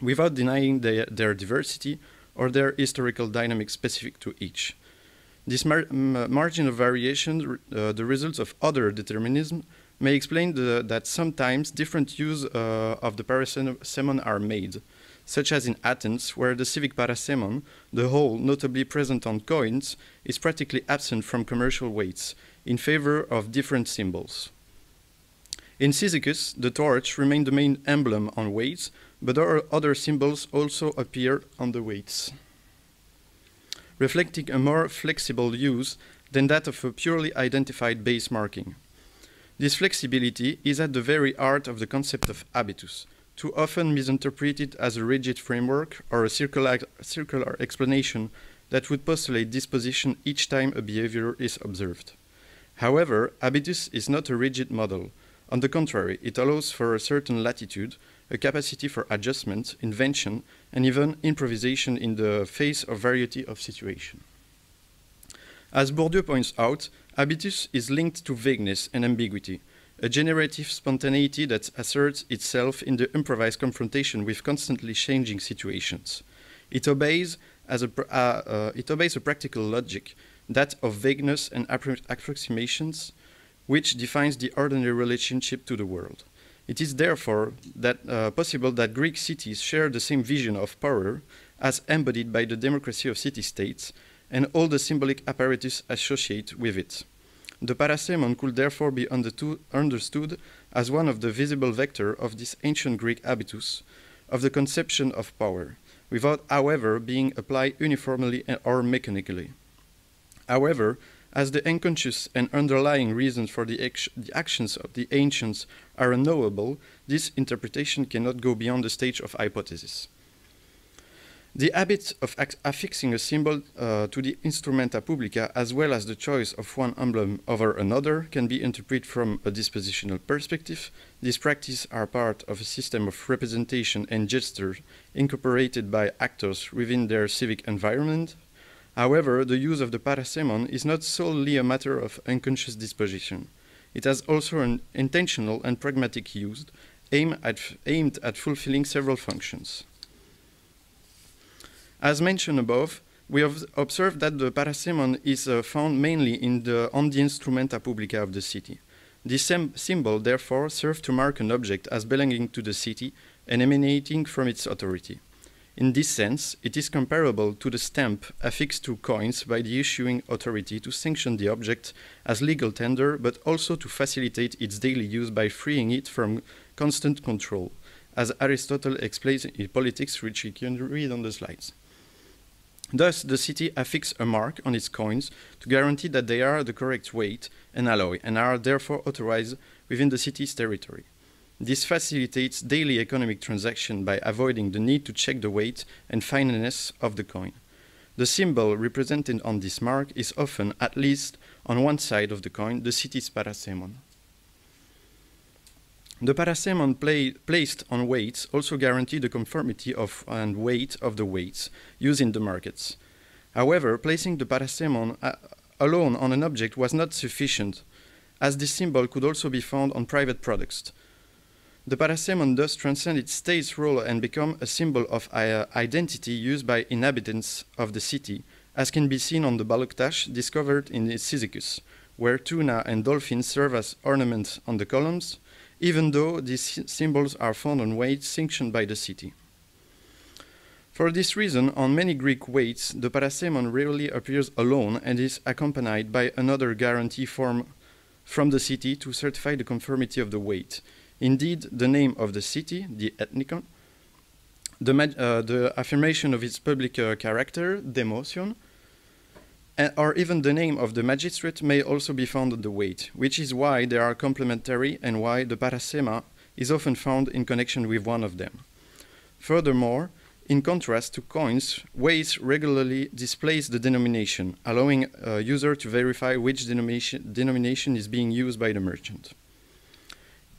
without denying their diversity or their historical dynamics specific to each. This margin of variation, the results of other determinism, may explain that sometimes different use of the parasemon are made, such as in Athens, where the civic parasemon, the whole notably present on coins, is practically absent from commercial weights, in favor of different symbols. In Cyzicus, the torch remained the main emblem on weights, but other symbols also appear on the weights, reflecting a more flexible use than that of a purely identified base marking. This flexibility is at the very heart of the concept of habitus, too often misinterpreted as a rigid framework or a circular explanation that would postulate disposition each time a behavior is observed. However, habitus is not a rigid model. On the contrary, it allows for a certain latitude, a capacity for adjustment, invention, and even improvisation in the face of variety of situation. As Bourdieu points out, habitus is linked to vagueness and ambiguity, a generative spontaneity that asserts itself in the improvised confrontation with constantly changing situations. It obeys a practical logic, that of vagueness and approximations, which defines the ordinary relationship to the world. It is therefore possible that Greek cities share the same vision of power as embodied by the democracy of city-states and all the symbolic apparatus associated with it. The parasemon could therefore be understood as one of the visible vectors of this ancient Greek habitus, of the conception of power, without, however, being applied uniformly or mechanically. However, as the unconscious and underlying reasons for the actions of the ancients are unknowable, this interpretation cannot go beyond the stage of hypothesis. The habit of affixing a symbol to the instrumenta publica, as well as the choice of one emblem over another, can be interpreted from a dispositional perspective. These practices are part of a system of representation and gesture incorporated by actors within their civic environment. However, the use of the parasemon is not solely a matter of unconscious disposition. It has also an intentional and pragmatic use aimed at fulfilling several functions. As mentioned above, we have observed that the parasemon is found mainly on the instrumenta publica of the city. This symbol, therefore, serves to mark an object as belonging to the city and emanating from its authority. In this sense, it is comparable to the stamp affixed to coins by the issuing authority to sanction the object as legal tender, but also to facilitate its daily use by freeing it from constant control, as Aristotle explains in Politics, which you can read on the slides. Thus, the city affixes a mark on its coins to guarantee that they are the correct weight and alloy, and are therefore authorized within the city's territory. This facilitates daily economic transaction by avoiding the need to check the weight and fineness of the coin. The symbol represented on this mark is often, at least on one side of the coin, the city's parasemon. The parasemon placed on weights also guarantee the conformity of and weight of the weights used in the markets. However, placing the parasemon alone on an object was not sufficient, as this symbol could also be found on private products. The parasemon thus transcended its state's role and became a symbol of identity used by inhabitants of the city, as can be seen on the baluktash discovered in Cyzicus, where tuna and dolphins serve as ornaments on the columns, even though these symbols are found on weights sanctioned by the city. For this reason, on many Greek weights, the parasemon rarely appears alone and is accompanied by another guarantee form from the city to certify the conformity of the weight. Indeed, the name of the city, the ethnikon, the affirmation of its public character, demotion, or even the name of the magistrate may also be found on the weight, which is why they are complementary and why the parasema is often found in connection with one of them. Furthermore, in contrast to coins, weights regularly displays the denomination, allowing a user to verify which denomination is being used by the merchant.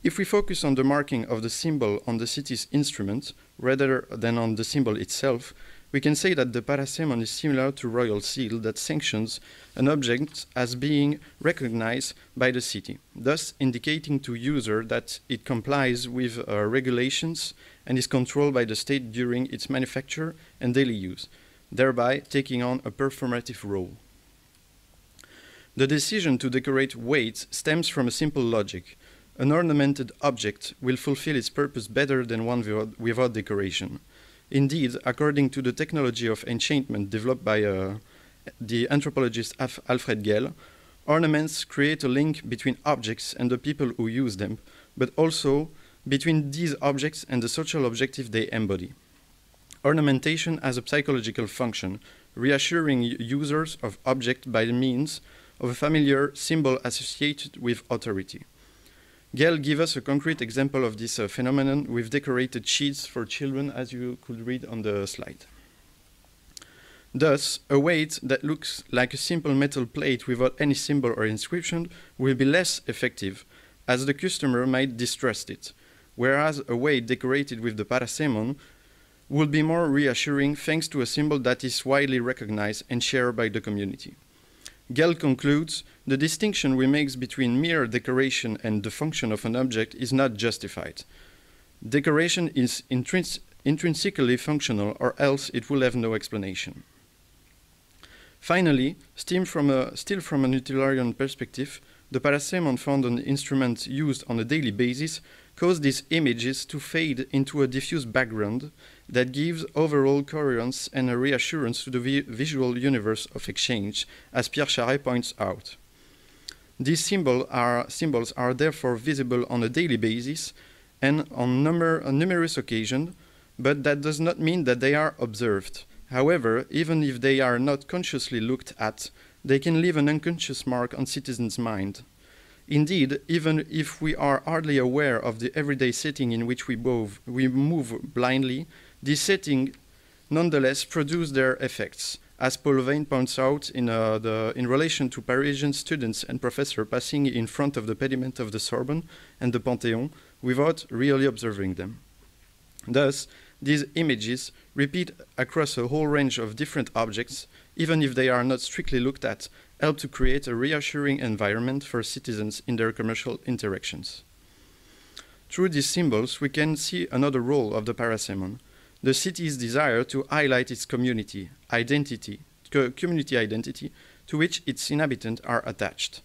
If we focus on the marking of the symbol on the city's instrument, rather than on the symbol itself, we can say that the parasemon is similar to royal seal that sanctions an object as being recognized by the city, thus indicating to user that it complies with regulations and is controlled by the state during its manufacture and daily use, thereby taking on a performative role. The decision to decorate weights stems from a simple logic. An ornamented object will fulfill its purpose better than one without decoration. Indeed, according to the technology of enchantment developed by the anthropologist Alfred Gell, ornaments create a link between objects and the people who use them, but also between these objects and the social objective they embody. Ornamentation has a psychological function, reassuring users of objects by the means of a familiar symbol associated with authority. Gell gives us a concrete example of this phenomenon with decorated sheets for children, as you could read on the slide. Thus, a weight that looks like a simple metal plate without any symbol or inscription will be less effective, as the customer might distrust it, whereas a weight decorated with the parasemon would be more reassuring thanks to a symbol that is widely recognized and shared by the community. Gell concludes, the distinction we make between mere decoration and the function of an object is not justified. Decoration is intrinsically functional, or else it will have no explanation. Finally, still from a utilitarian perspective, the parasemon found on instruments used on a daily basis cause these images to fade into a diffuse background that gives overall coherence and a reassurance to the visual universe of exchange, as Pierre Charret points out. These symbols are therefore visible on a daily basis and on numerous occasions, but that does not mean that they are observed. However, even if they are not consciously looked at, they can leave an unconscious mark on citizens' mind. Indeed, even if we are hardly aware of the everyday setting in which we move blindly, these settings nonetheless produce their effects, as Paul Vane points out in relation to Parisian students and professors passing in front of the pediment of the Sorbonne and the Panthéon without really observing them. Thus, these images repeat across a whole range of different objects, even if they are not strictly looked at, help to create a reassuring environment for citizens in their commercial interactions. Through these symbols, we can see another role of the parasemon, the city's desire to highlight its community identity, to which its inhabitants are attached.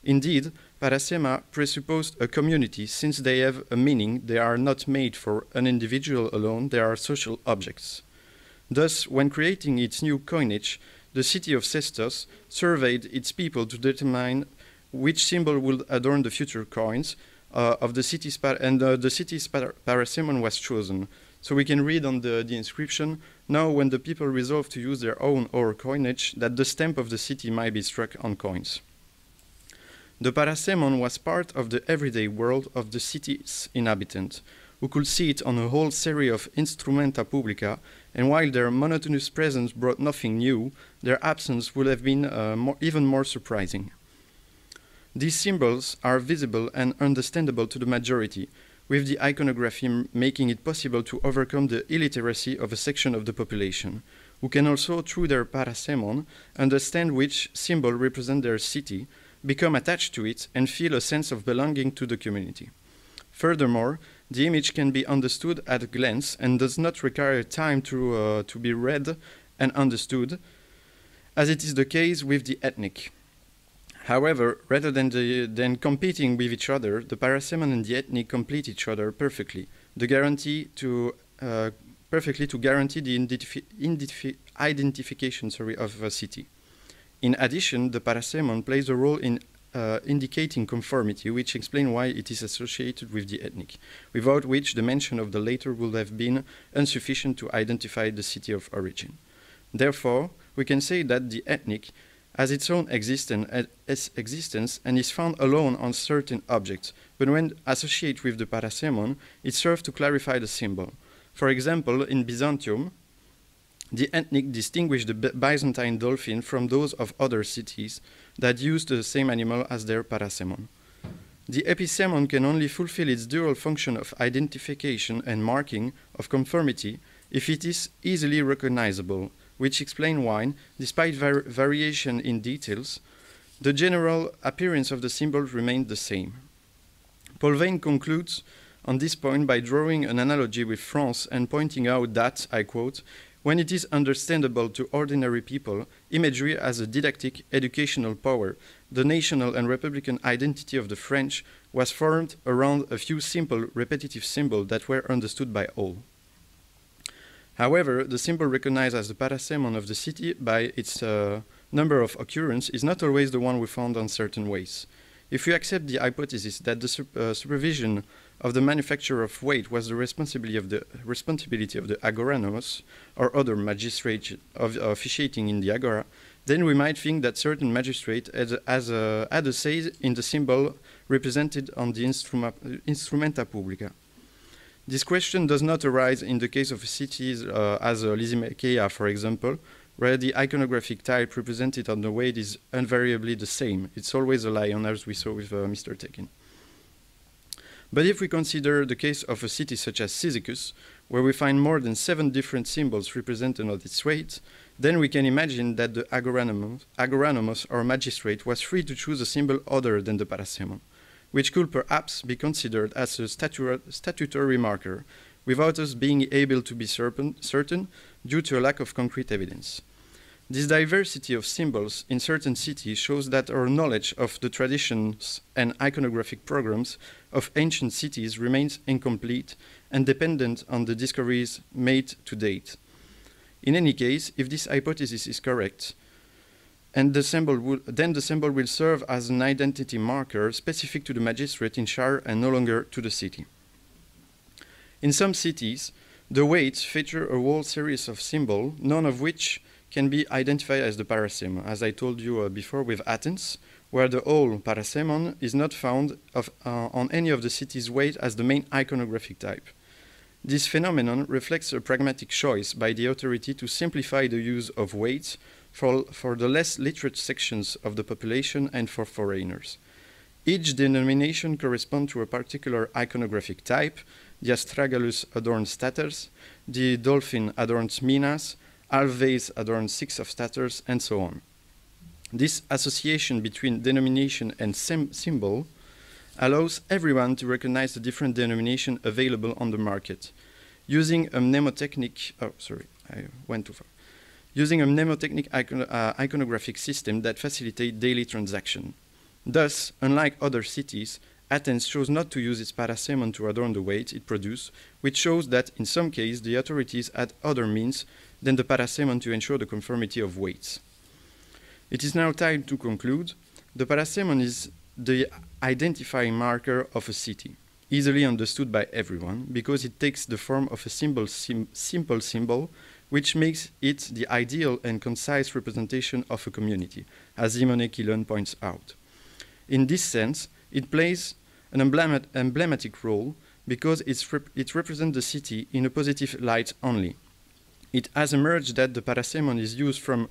Indeed, parasema presupposed a community. Since they have a meaning, they are not made for an individual alone, they are social objects. Thus, when creating its new coinage, the city of Sestos surveyed its people to determine which symbol would adorn the future coins of the city's the city's parasemon was chosen. So we can read on the inscription, now when the people resolve to use their own or coinage, that the stamp of the city might be struck on coins. The parasemon was part of the everyday world of the city's inhabitants, who could see it on a whole series of instrumenta publica, and while their monotonous presence brought nothing new, their absence would have been even more surprising. These symbols are visible and understandable to the majority, with the iconography making it possible to overcome the illiteracy of a section of the population, who can also, through their parasemon, understand which symbol represents their city, become attached to it, and feel a sense of belonging to the community. Furthermore, the image can be understood at a glance and does not require time to be read and understood, as it is the case with the ethnic. However, rather than competing with each other, the parasemon and the ethnic complete each other perfectly, to guarantee the identification of a city. In addition, the parasemon plays a role in indicating conformity, which explains why it is associated with the ethnic, without which the mention of the latter would have been insufficient to identify the city of origin. Therefore, we can say that the ethnic has its own existence and is found alone on certain objects, but when associated with the parasemon, it serves to clarify the symbol. For example, in Byzantium, the ethnic distinguished the Byzantine dolphin from those of other cities that used the same animal as their parasemon. The episemon can only fulfill its dual function of identification and marking of conformity if it is easily recognizable, which explains why, despite variation in details, the general appearance of the symbol remained the same. Paul Veyne concludes on this point by drawing an analogy with France and pointing out that, I quote, "When it is understandable to ordinary people, imagery has a didactic, educational power. The national and republican identity of the French was formed around a few simple, repetitive symbols that were understood by all." However, the symbol recognized as the parasemon of the city by its number of occurrence is not always the one we found on certain ways. If we accept the hypothesis that the supervision of the manufacture of weight was the responsibility of the agoranomos or other magistrates officiating in the agora, then we might think that certain magistrate had a say in the symbol represented on the instrumenta publica. This question does not arise in the case of cities as Lysimachia, for example, where the iconographic type represented on the weight is invariably the same. It's always a lion, as we saw with Mr. Tekin. But if we consider the case of a city such as Cyzicus, where we find more than 7 different symbols represented on its weight, then we can imagine that the agoranomos or magistrate was free to choose a symbol other than the parasemon, which could perhaps be considered as a statutory marker, without us being able to be certain due to a lack of concrete evidence. This diversity of symbols in certain cities shows that our knowledge of the traditions and iconographic programs of ancient cities remains incomplete and dependent on the discoveries made to date. In any case, if this hypothesis is correct, and then the symbol will serve as an identity marker specific to the magistrate in charge and no longer to the city. In some cities, the weights feature a whole series of symbols, none of which can be identified as the parasemon, as I told you before with Athens, where the whole parasemon is not found on any of the city's weight as the main iconographic type. This phenomenon reflects a pragmatic choice by the authority to simplify the use of weights for the less literate sections of the population and for foreigners. Each denomination corresponds to a particular iconographic type. The astragalus adorns staters, the dolphin adorns minas, alves adorns 6 of staters, and so on. This association between denomination and symbol allows everyone to recognize the different denomination available on the market. Using a mnemotechnic, using a mnemotechnic iconographic system that facilitates daily transaction. Thus, unlike other cities, Athens chose not to use its parasemon to adorn the weight it produced, which shows that in some cases the authorities had other means than the parasemon to ensure the conformity of weights. It is now time to conclude. The parasemon is the identifying marker of a city, easily understood by everyone, because it takes the form of a simple symbol, which makes it the ideal and concise representation of a community, as Simone Quillen points out. In this sense, it plays an emblematic role because it represents the city in a positive light only. It has emerged that the parasemon is used from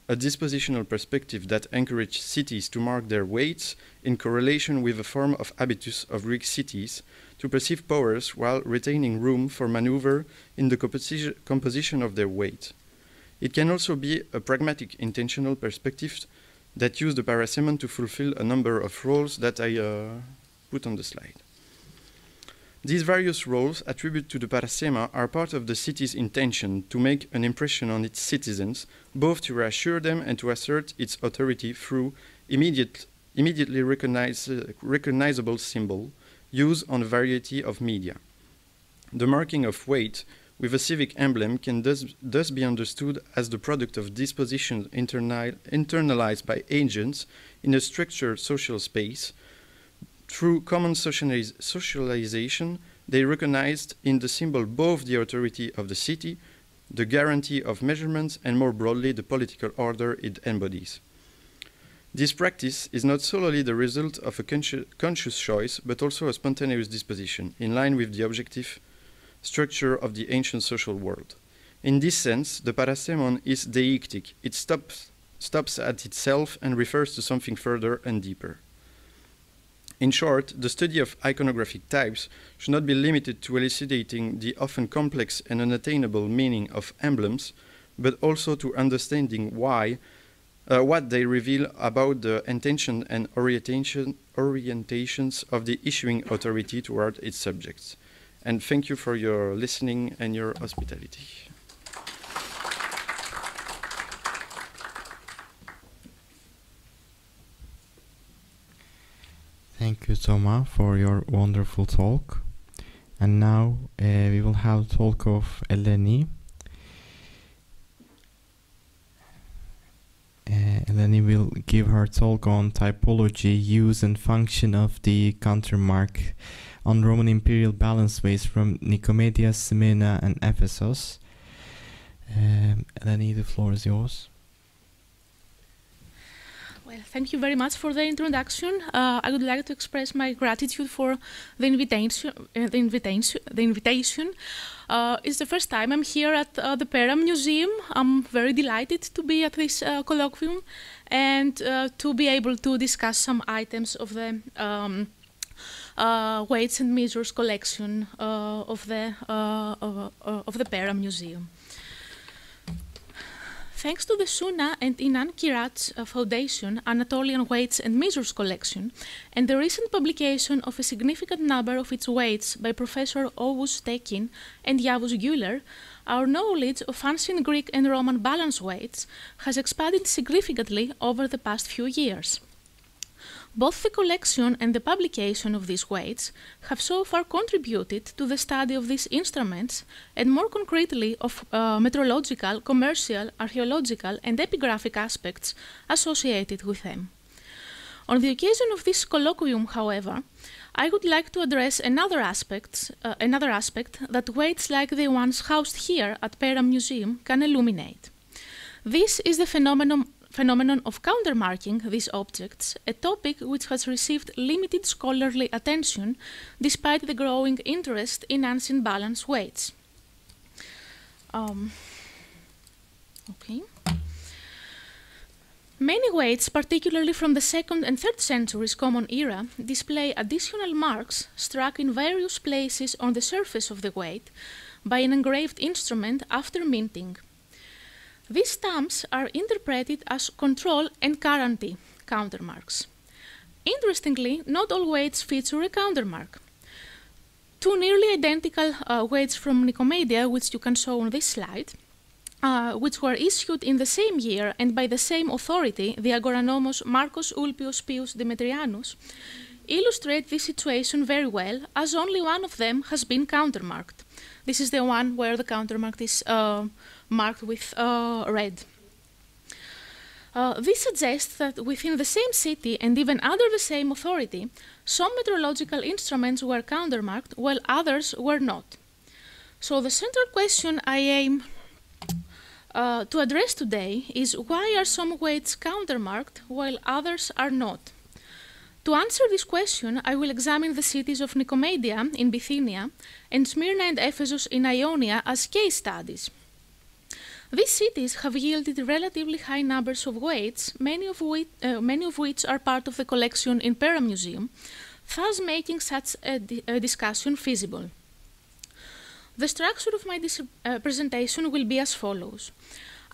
a dispositional perspective that encourages cities to mark their weights in correlation with a form of habitus of Greek cities to perceive powers while retaining room for maneuver in the composition of their weight. It can also be a pragmatic intentional perspective that use the parasemon to fulfill a number of roles that I put on the slide. These various roles attributed to the parasema are part of the city's intention to make an impression on its citizens, both to reassure them and to assert its authority through immediately recognizable symbol used on a variety of media. The marking of weight with a civic emblem can thus be understood as the product of dispositions internalized by agents in a structured social space. Through common socialization, they recognized in the symbol both the authority of the city, the guarantee of measurements, and more broadly, the political order it embodies. This practice is not solely the result of a conscious choice, but also a spontaneous disposition, in line with the objective structure of the ancient social world. In this sense, the parasemon is deictic. It stops at itself and refers to something further and deeper. In short, the study of iconographic types should not be limited to elucidating the often complex and unattainable meaning of emblems, but also to understanding what they reveal about the intention and orientations of the issuing authority toward its subjects. And thank you for your listening and your hospitality. Thank you, Thomas, for your wonderful talk. And now we will have a talk of Eleni. Eleni will give her talk on typology, use and function of the countermark on Roman imperial balance weights from Nicomedia, Smyrna and Ephesus. Eleni, the floor is yours. Well, thank you very much for the introduction. I would like to express my gratitude for the invitation. It's the first time I'm here at the Pera Museum. I'm very delighted to be at this colloquium and to be able to discuss some items of the weights and measures collection of the Pera Museum. Thanks to the Suna and İnan Kıraç Foundation Anatolian Weights and Measures Collection and the recent publication of a significant number of its weights by Professor Oğuz Tekin and Yavuz Güler'i, our knowledge of ancient Greek and Roman balance weights has expanded significantly over the past few years. Both the collection and the publication of these weights have so far contributed to the study of these instruments and more concretely of meteorological, commercial, archaeological and epigraphic aspects associated with them. On the occasion of this colloquium, however, I would like to address another aspect that weights like the ones housed here at Pera Museum can illuminate. This is the phenomenon of countermarking these objects, a topic which has received limited scholarly attention despite the growing interest in ancient balance weights. Many weights, particularly from the 2nd and 3rd centuries Common Era, display additional marks struck in various places on the surface of the weight by an engraved instrument after minting. These stamps are interpreted as control and guarantee countermarks. Interestingly, not all weights feature a countermark. Two nearly identical weights from Nicomedia, which you can show on this slide, which were issued in the same year and by the same authority, the agoranomos Marcos Ulpios Pius Demetrianus, illustrate this situation very well, as only one of them has been countermarked. This is the one where the countermark is marked with red. This suggests that within the same city and even under the same authority, some meteorological instruments were countermarked while others were not. So the central question I aim to address today is why are some weights countermarked while others are not? To answer this question, I will examine the cities of Nicomedia in Bithynia and Smyrna and Ephesus in Ionia as case studies. These cities have yielded relatively high numbers of weights, many of which are part of the collection in Pera Museum, thus making such a discussion feasible. The structure of my presentation will be as follows.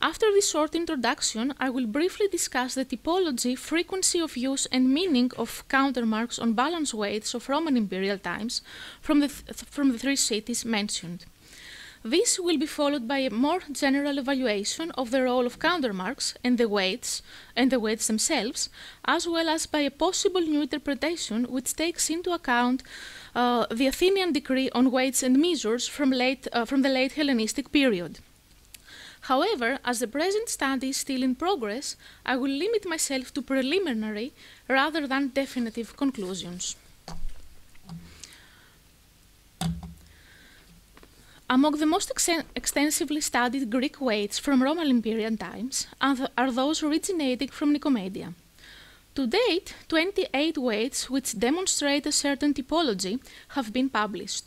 After this short introduction, I will briefly discuss the typology, frequency of use, and meaning of countermarks on balance weights of Roman imperial times from the three cities mentioned. This will be followed by a more general evaluation of the role of countermarks and the weights themselves, as well as by a possible new interpretation which takes into account the Athenian decree on weights and measures from the late Hellenistic period. However, as the present study is still in progress, I will limit myself to preliminary rather than definitive conclusions. Among the most extensively studied Greek weights from Roman imperial times are those originating from Nicomedia. To date, 28 weights which demonstrate a certain typology have been published.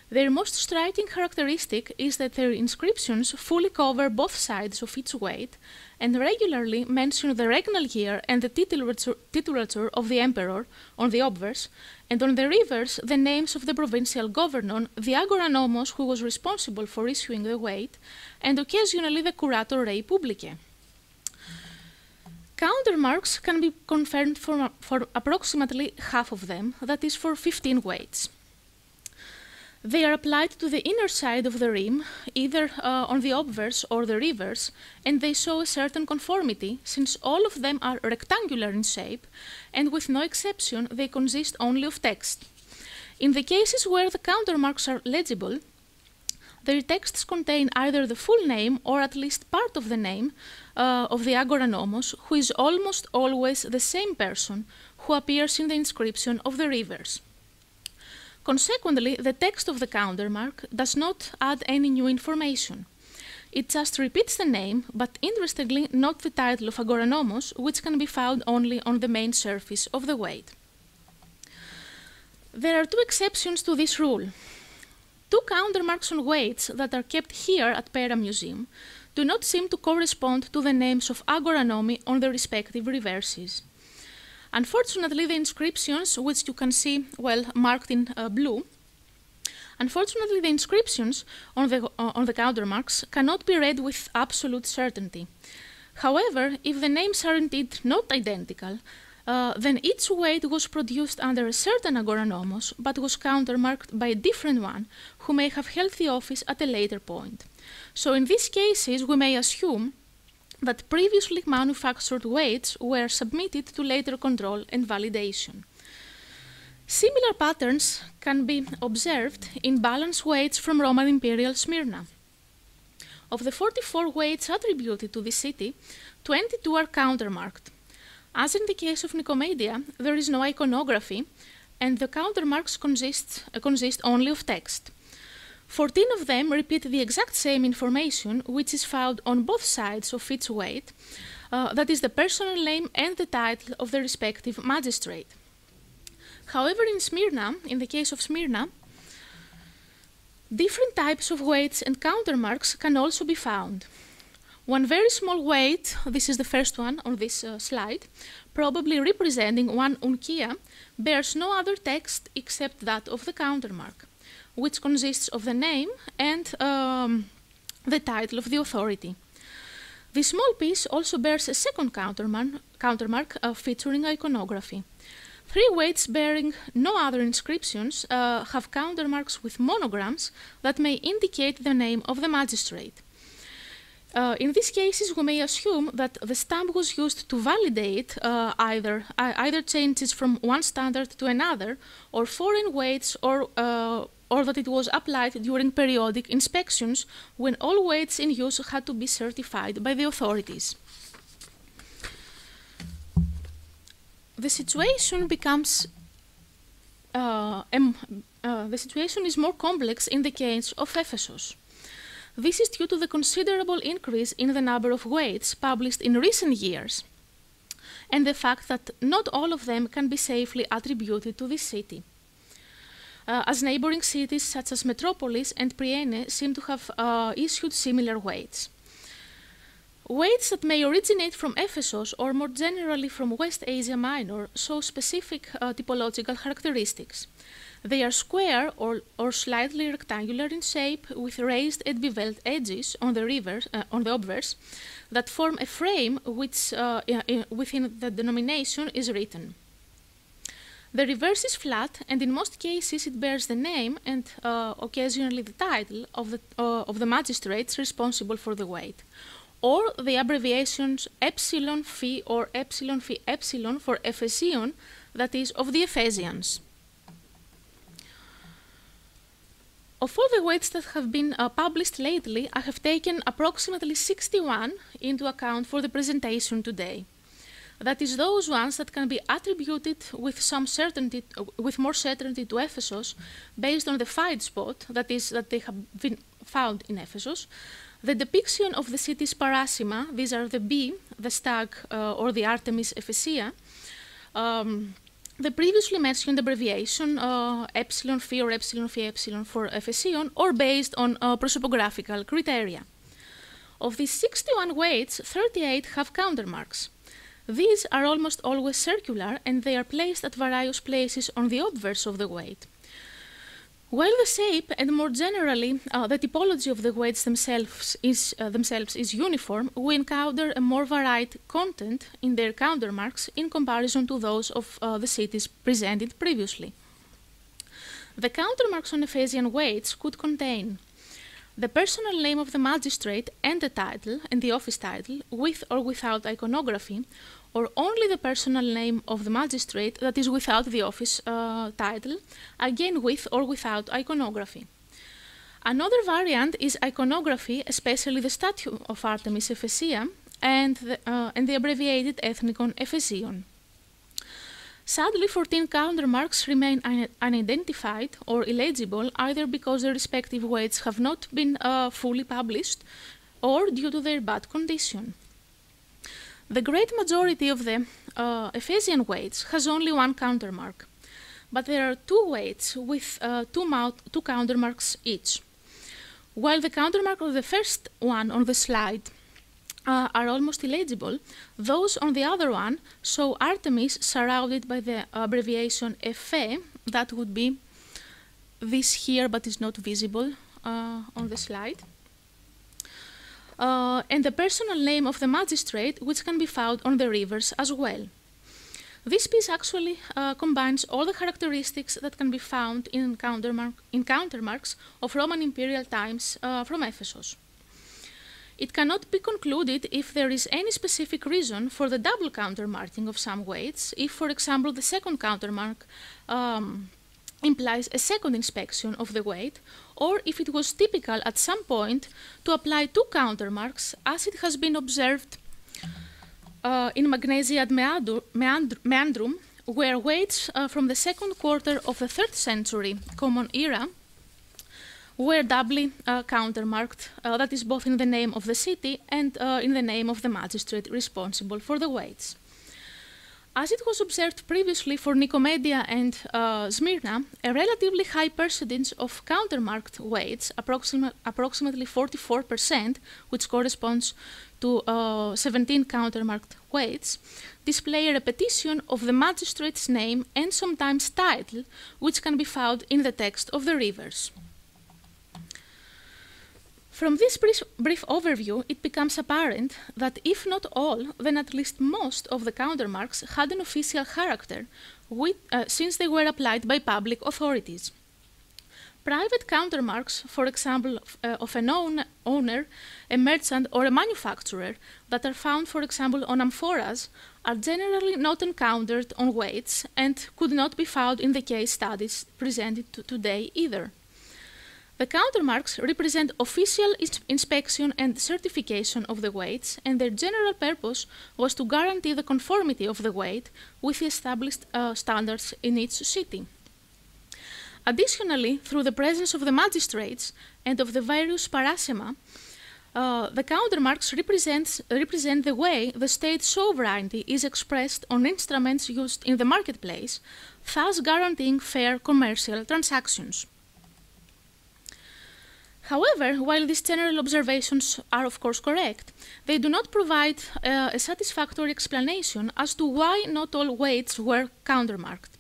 Their most striking characteristic is that their inscriptions fully cover both sides of each weight and regularly mention the regnal year and the titulature of the emperor on the obverse, and on the reverse the names of the provincial governor, the agoranomos who was responsible for issuing the weight, and occasionally the curator rei publicae. Countermarks can be confirmed for approximately half of them, that is for 15 weights. They are applied to the inner side of the rim, either on the obverse or the reverse, and they show a certain conformity, since all of them are rectangular in shape, and with no exception they consist only of text. In the cases where the countermarks are legible, their texts contain either the full name or at least part of the name of the agoranomos, who is almost always the same person who appears in the inscription of the reverse. Consequently, the text of the countermark does not add any new information. It just repeats the name, but interestingly not the title of agoranomos, which can be found only on the main surface of the weight. There are two exceptions to this rule. Two countermarks on weights that are kept here at Pera Museum do not seem to correspond to the names of agoranomi on the respective reverses. Unfortunately, the inscriptions, which you can see, marked in blue, unfortunately, the inscriptions on the countermarks cannot be read with absolute certainty. However, if the names are indeed not identical, then each weight was produced under a certain agoranomos, but was countermarked by a different one, who may have held the office at a later point. So in these cases, we may assume that previously manufactured weights were submitted to later control and validation. Similar patterns can be observed in balance weights from Roman Imperial Smyrna. Of the 44 weights attributed to the city, 22 are countermarked. As in the case of Nicomedia, there is no iconography, and the countermarks consist only of text. 14 of them repeat the exact same information, which is found on both sides of each weight, that is the personal name and the title of the respective magistrate. However, in the case of Smyrna, different types of weights and countermarks can also be found. One very small weight, this is the first one on this slide, probably representing one unkia, bears no other text except that of the countermark, which consists of the name and the title of the authority. This small piece also bears a second countermark featuring iconography. 3 weights bearing no other inscriptions have countermarks with monograms that may indicate the name of the magistrate. In these cases, we may assume that the stamp was used to validate either changes from one standard to another, or foreign weights, or that it was applied during periodic inspections when all weights in use had to be certified by the authorities. The situation is more complex in the case of Ephesus. This is due to the considerable increase in the number of weights published in recent years, and the fact that not all of them can be safely attributed to this city, as neighboring cities such as Metropolis and Priene seem to have issued similar weights. Weights that may originate from Ephesus or more generally from West Asia Minor show specific typological characteristics. They are square or slightly rectangular in shape with raised and beveled edges on the obverse that form a frame which within the denomination is written. The reverse is flat, and in most cases it bears the name and occasionally the title of the magistrates responsible for the weight, or the abbreviations epsilon phi or epsilon phi epsilon for Ephesion, that is, of the Ephesians. Of all the weights that have been published lately, I have taken approximately 61 into account for the presentation today. That is, those ones that can be attributed with some certainty, with more certainty to Ephesus, based on the find spot, that is, that they have been found in Ephesus, the depiction of the city's parasima, these are the bee, the stag, or the Artemis Ephesia, the previously mentioned abbreviation epsilon phi or epsilon phi epsilon for Ephesion, or based on prosopographical criteria. Of these 61 weights, 38 have countermarks. These are almost always circular, and they are placed at various places on the obverse of the weight. While the shape and more generally the typology of the weights themselves is uniform, we encounter a more varied content in their countermarks in comparison to those of the cities presented previously. The countermarks on Ephesian weights could contain the personal name of the magistrate and the title and the office title, with or without iconography, or only the personal name of the magistrate, that is, without the office title, again with or without iconography. Another variant is iconography, especially the statue of Artemis Ephesia and the abbreviated ethnicon Ephesion. Sadly, 14 countermarks remain unidentified or illegible, either because their respective weights have not been fully published or due to their bad condition. The great majority of the Ephesian weights has only one countermark, but there are two weights with two countermarks each. While the countermark of the first one on the slide are almost illegible, those on the other one show Artemis surrounded by the abbreviation Ephe, that would be this here but is not visible on the slide, and the personal name of the magistrate, which can be found on the reverse as well. This piece actually combines all the characteristics that can be found in countermarks of Roman imperial times from Ephesus. It cannot be concluded if there is any specific reason for the double countermarking of some weights, if, for example, the second countermark implies a second inspection of the weight, or if it was typical at some point to apply two countermarks, as it has been observed in Magnesia ad Meandrum, where weights from the second quarter of the 3rd century Common Era were doubly countermarked, that is, both in the name of the city and in the name of the magistrate responsible for the weights. As it was observed previously for Nicomedia and Smyrna, a relatively high percentage of countermarked weights, approximately 44%, which corresponds to 17 countermarked weights, display a repetition of the magistrate's name and sometimes title, which can be found in the text of the reverse. From this brief overview, it becomes apparent that if not all, then at least most of the countermarks had an official character, since they were applied by public authorities. Private countermarks, for example, of an owner, a merchant, or a manufacturer, that are found, for example, on amphoras, are generally not encountered on weights and could not be found in the case studies presented today either. The countermarks represent official inspection and certification of the weights, and their general purpose was to guarantee the conformity of the weight with the established standards in each city. Additionally, through the presence of the magistrates and of the various parasema, The countermarks represent the way the state sovereignty is expressed on instruments used in the marketplace, thus guaranteeing fair commercial transactions. However, while these general observations are of course correct, they do not provide a satisfactory explanation as to why not all weights were countermarked.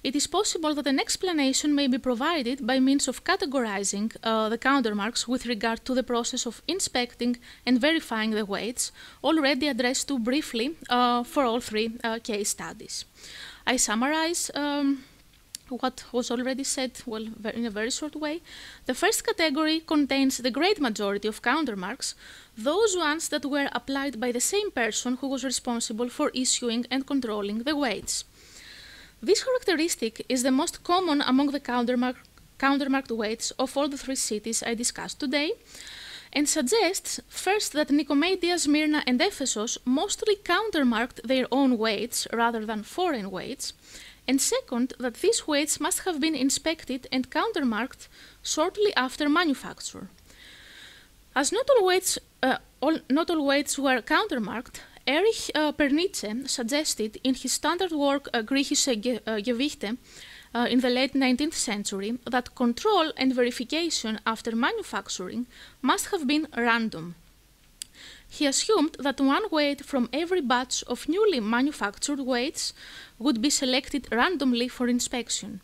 It is possible that an explanation may be provided by means of categorizing the countermarks with regard to the process of inspecting and verifying the weights, already addressed to briefly for all three case studies. I summarize what was already said, well, in a very short way. The first category contains the great majority of countermarks, those ones that were applied by the same person who was responsible for issuing and controlling the weights. This characteristic is the most common among the countermarked weights of all the three cities I discussed today, and suggests first that Nicomedia, Smyrna, and Ephesus mostly countermarked their own weights rather than foreign weights, and second that these weights must have been inspected and countermarked shortly after manufacture. As not all weights were countermarked, Erich Pernice suggested in his standard work Griechische Gewichte in the late 19th century that control and verification after manufacturing must have been random. He assumed that one weight from every batch of newly manufactured weights would be selected randomly for inspection.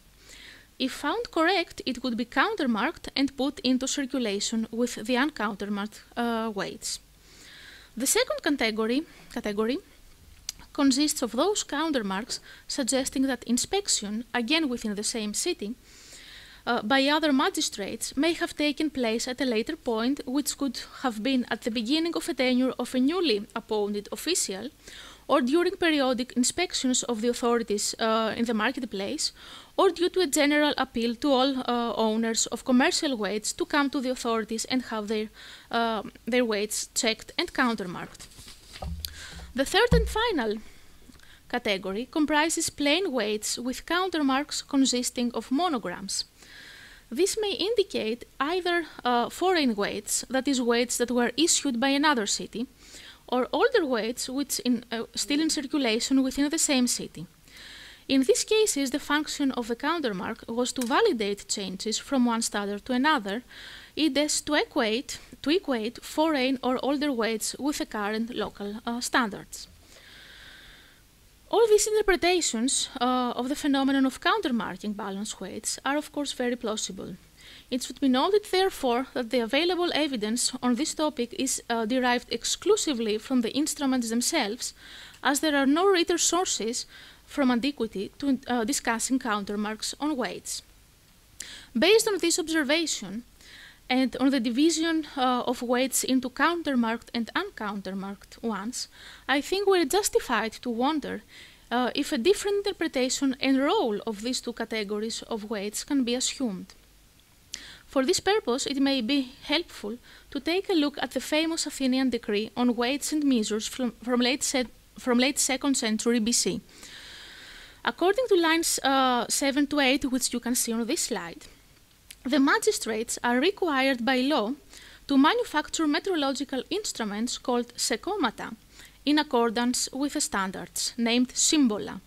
If found correct, it would be countermarked and put into circulation with the uncountermarked weights. The second category consists of those countermarks suggesting that inspection, again within the same city, by other magistrates may have taken place at a later point, which could have been at the beginning of a tenure of a newly appointed official, or during periodic inspections of the authorities in the marketplace, or due to a general appeal to all owners of commercial weights to come to the authorities and have their weights checked and countermarked. The third and final category comprises plain weights with countermarks consisting of monograms. This may indicate either foreign weights, that is, weights that were issued by another city, or older weights which still in circulation within the same city. In these cases, the function of the countermark was to validate changes from one standard to another, i.e. to equate foreign or older weights with the current local standards. All these interpretations of the phenomenon of countermarking balance weights are of course very plausible. It should be noted, therefore, that the available evidence on this topic is derived exclusively from the instruments themselves, as there are no written sources from antiquity to discussing countermarks on weights. Based on this observation, and on the division of weights into countermarked and uncountermarked ones, I think we're justified to wonder if a different interpretation and role of these two categories of weights can be assumed. For this purpose, it may be helpful to take a look at the famous Athenian decree on weights and measures from late 2nd century BC. According to lines 7 to 8, which you can see on this slide, the magistrates are required by law to manufacture metrological instruments called sekomata in accordance with the standards, named symbola.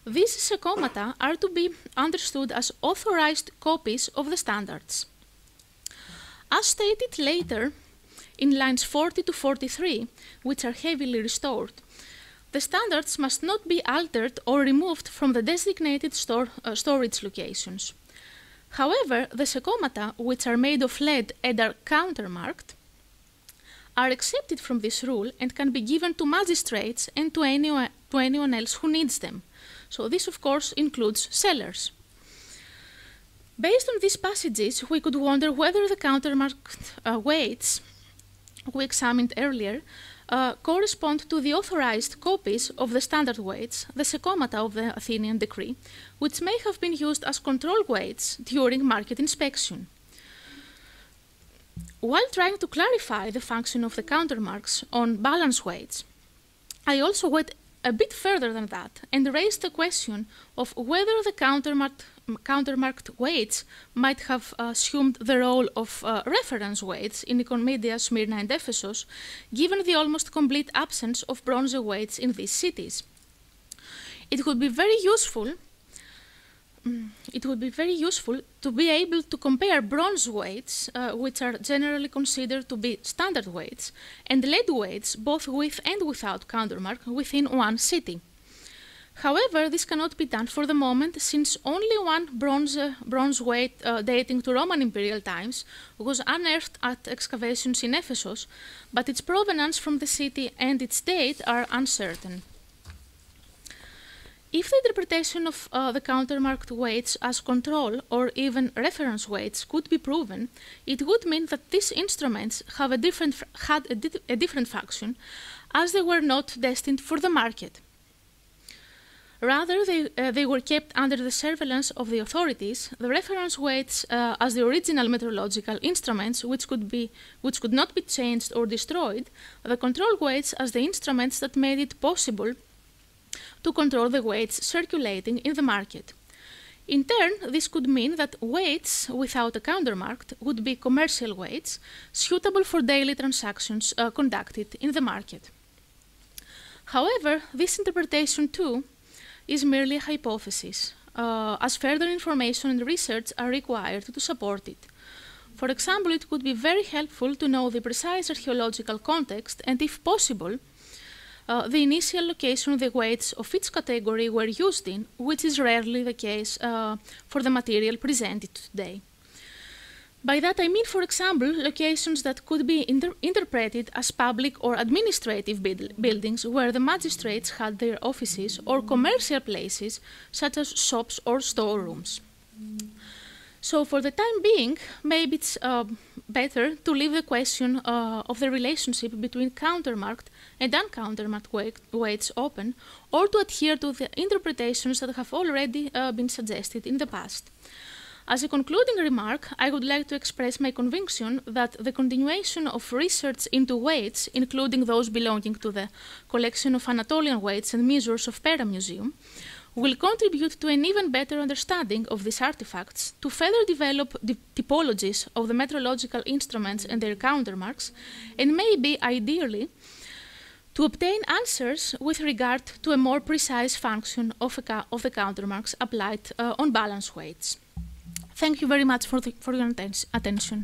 These sekomata are to be understood as authorized copies of the standards. As stated later in lines 40 to 43, which are heavily restored, the standards must not be altered or removed from the designated storage locations. However, the sekomata, which are made of lead and are countermarked, are excepted from this rule and can be given to magistrates and to anyone else who needs them. So this, of course, includes sellers. Based on these passages, we could wonder whether the countermarked weights we examined earlier correspond to the authorized copies of the standard weights, the sekomata of the Athenian decree, which may have been used as control weights during market inspection. While trying to clarify the function of the countermarks on balance weights, I also went a bit further than that and raised the question of whether the countermarked weights might have assumed the role of reference weights in Nicomedia, Smyrna, and Ephesus, given the almost complete absence of bronze weights in these cities. It would be very useful to be able to compare bronze weights, which are generally considered to be standard weights, and lead weights, both with and without countermark, within one city. However, this cannot be done for the moment, since only one bronze weight dating to Roman imperial times was unearthed at excavations in Ephesus, but its provenance from the city and its date are uncertain. If the interpretation of the countermarked weights as control or even reference weights could be proven, it would mean that these instruments had a different function, as they were not destined for the market. Rather, they were kept under the surveillance of the authorities, the reference weights as the original meteorological instruments which could not be changed or destroyed, the control weights as the instruments that made it possible to control the weights circulating in the market. In turn, this could mean that weights without a countermark would be commercial weights, suitable for daily transactions conducted in the market. However, this interpretation too is merely a hypothesis, as further information and research are required to support it. For example, it would be very helpful to know the precise archaeological context and, if possible, the initial location the weights of each category were used in, which is rarely the case for the material presented today. By that I mean, for example, locations that could be interpreted as public or administrative buildings where the magistrates had their offices, or commercial places such as shops or storerooms. So for the time being, maybe it's better to leave the question of the relationship between countermarked and uncountermarked weights open, or to adhere to the interpretations that have already been suggested in the past. As a concluding remark, I would like to express my conviction that the continuation of research into weights, including those belonging to the collection of Anatolian weights and measures of Pera Museum, will contribute to an even better understanding of these artifacts, to further develop the typologies of the metrological instruments and their countermarks, and maybe, ideally, to obtain answers with regard to a more precise function of the countermarks applied on balance weights. Thank you very much for your attention.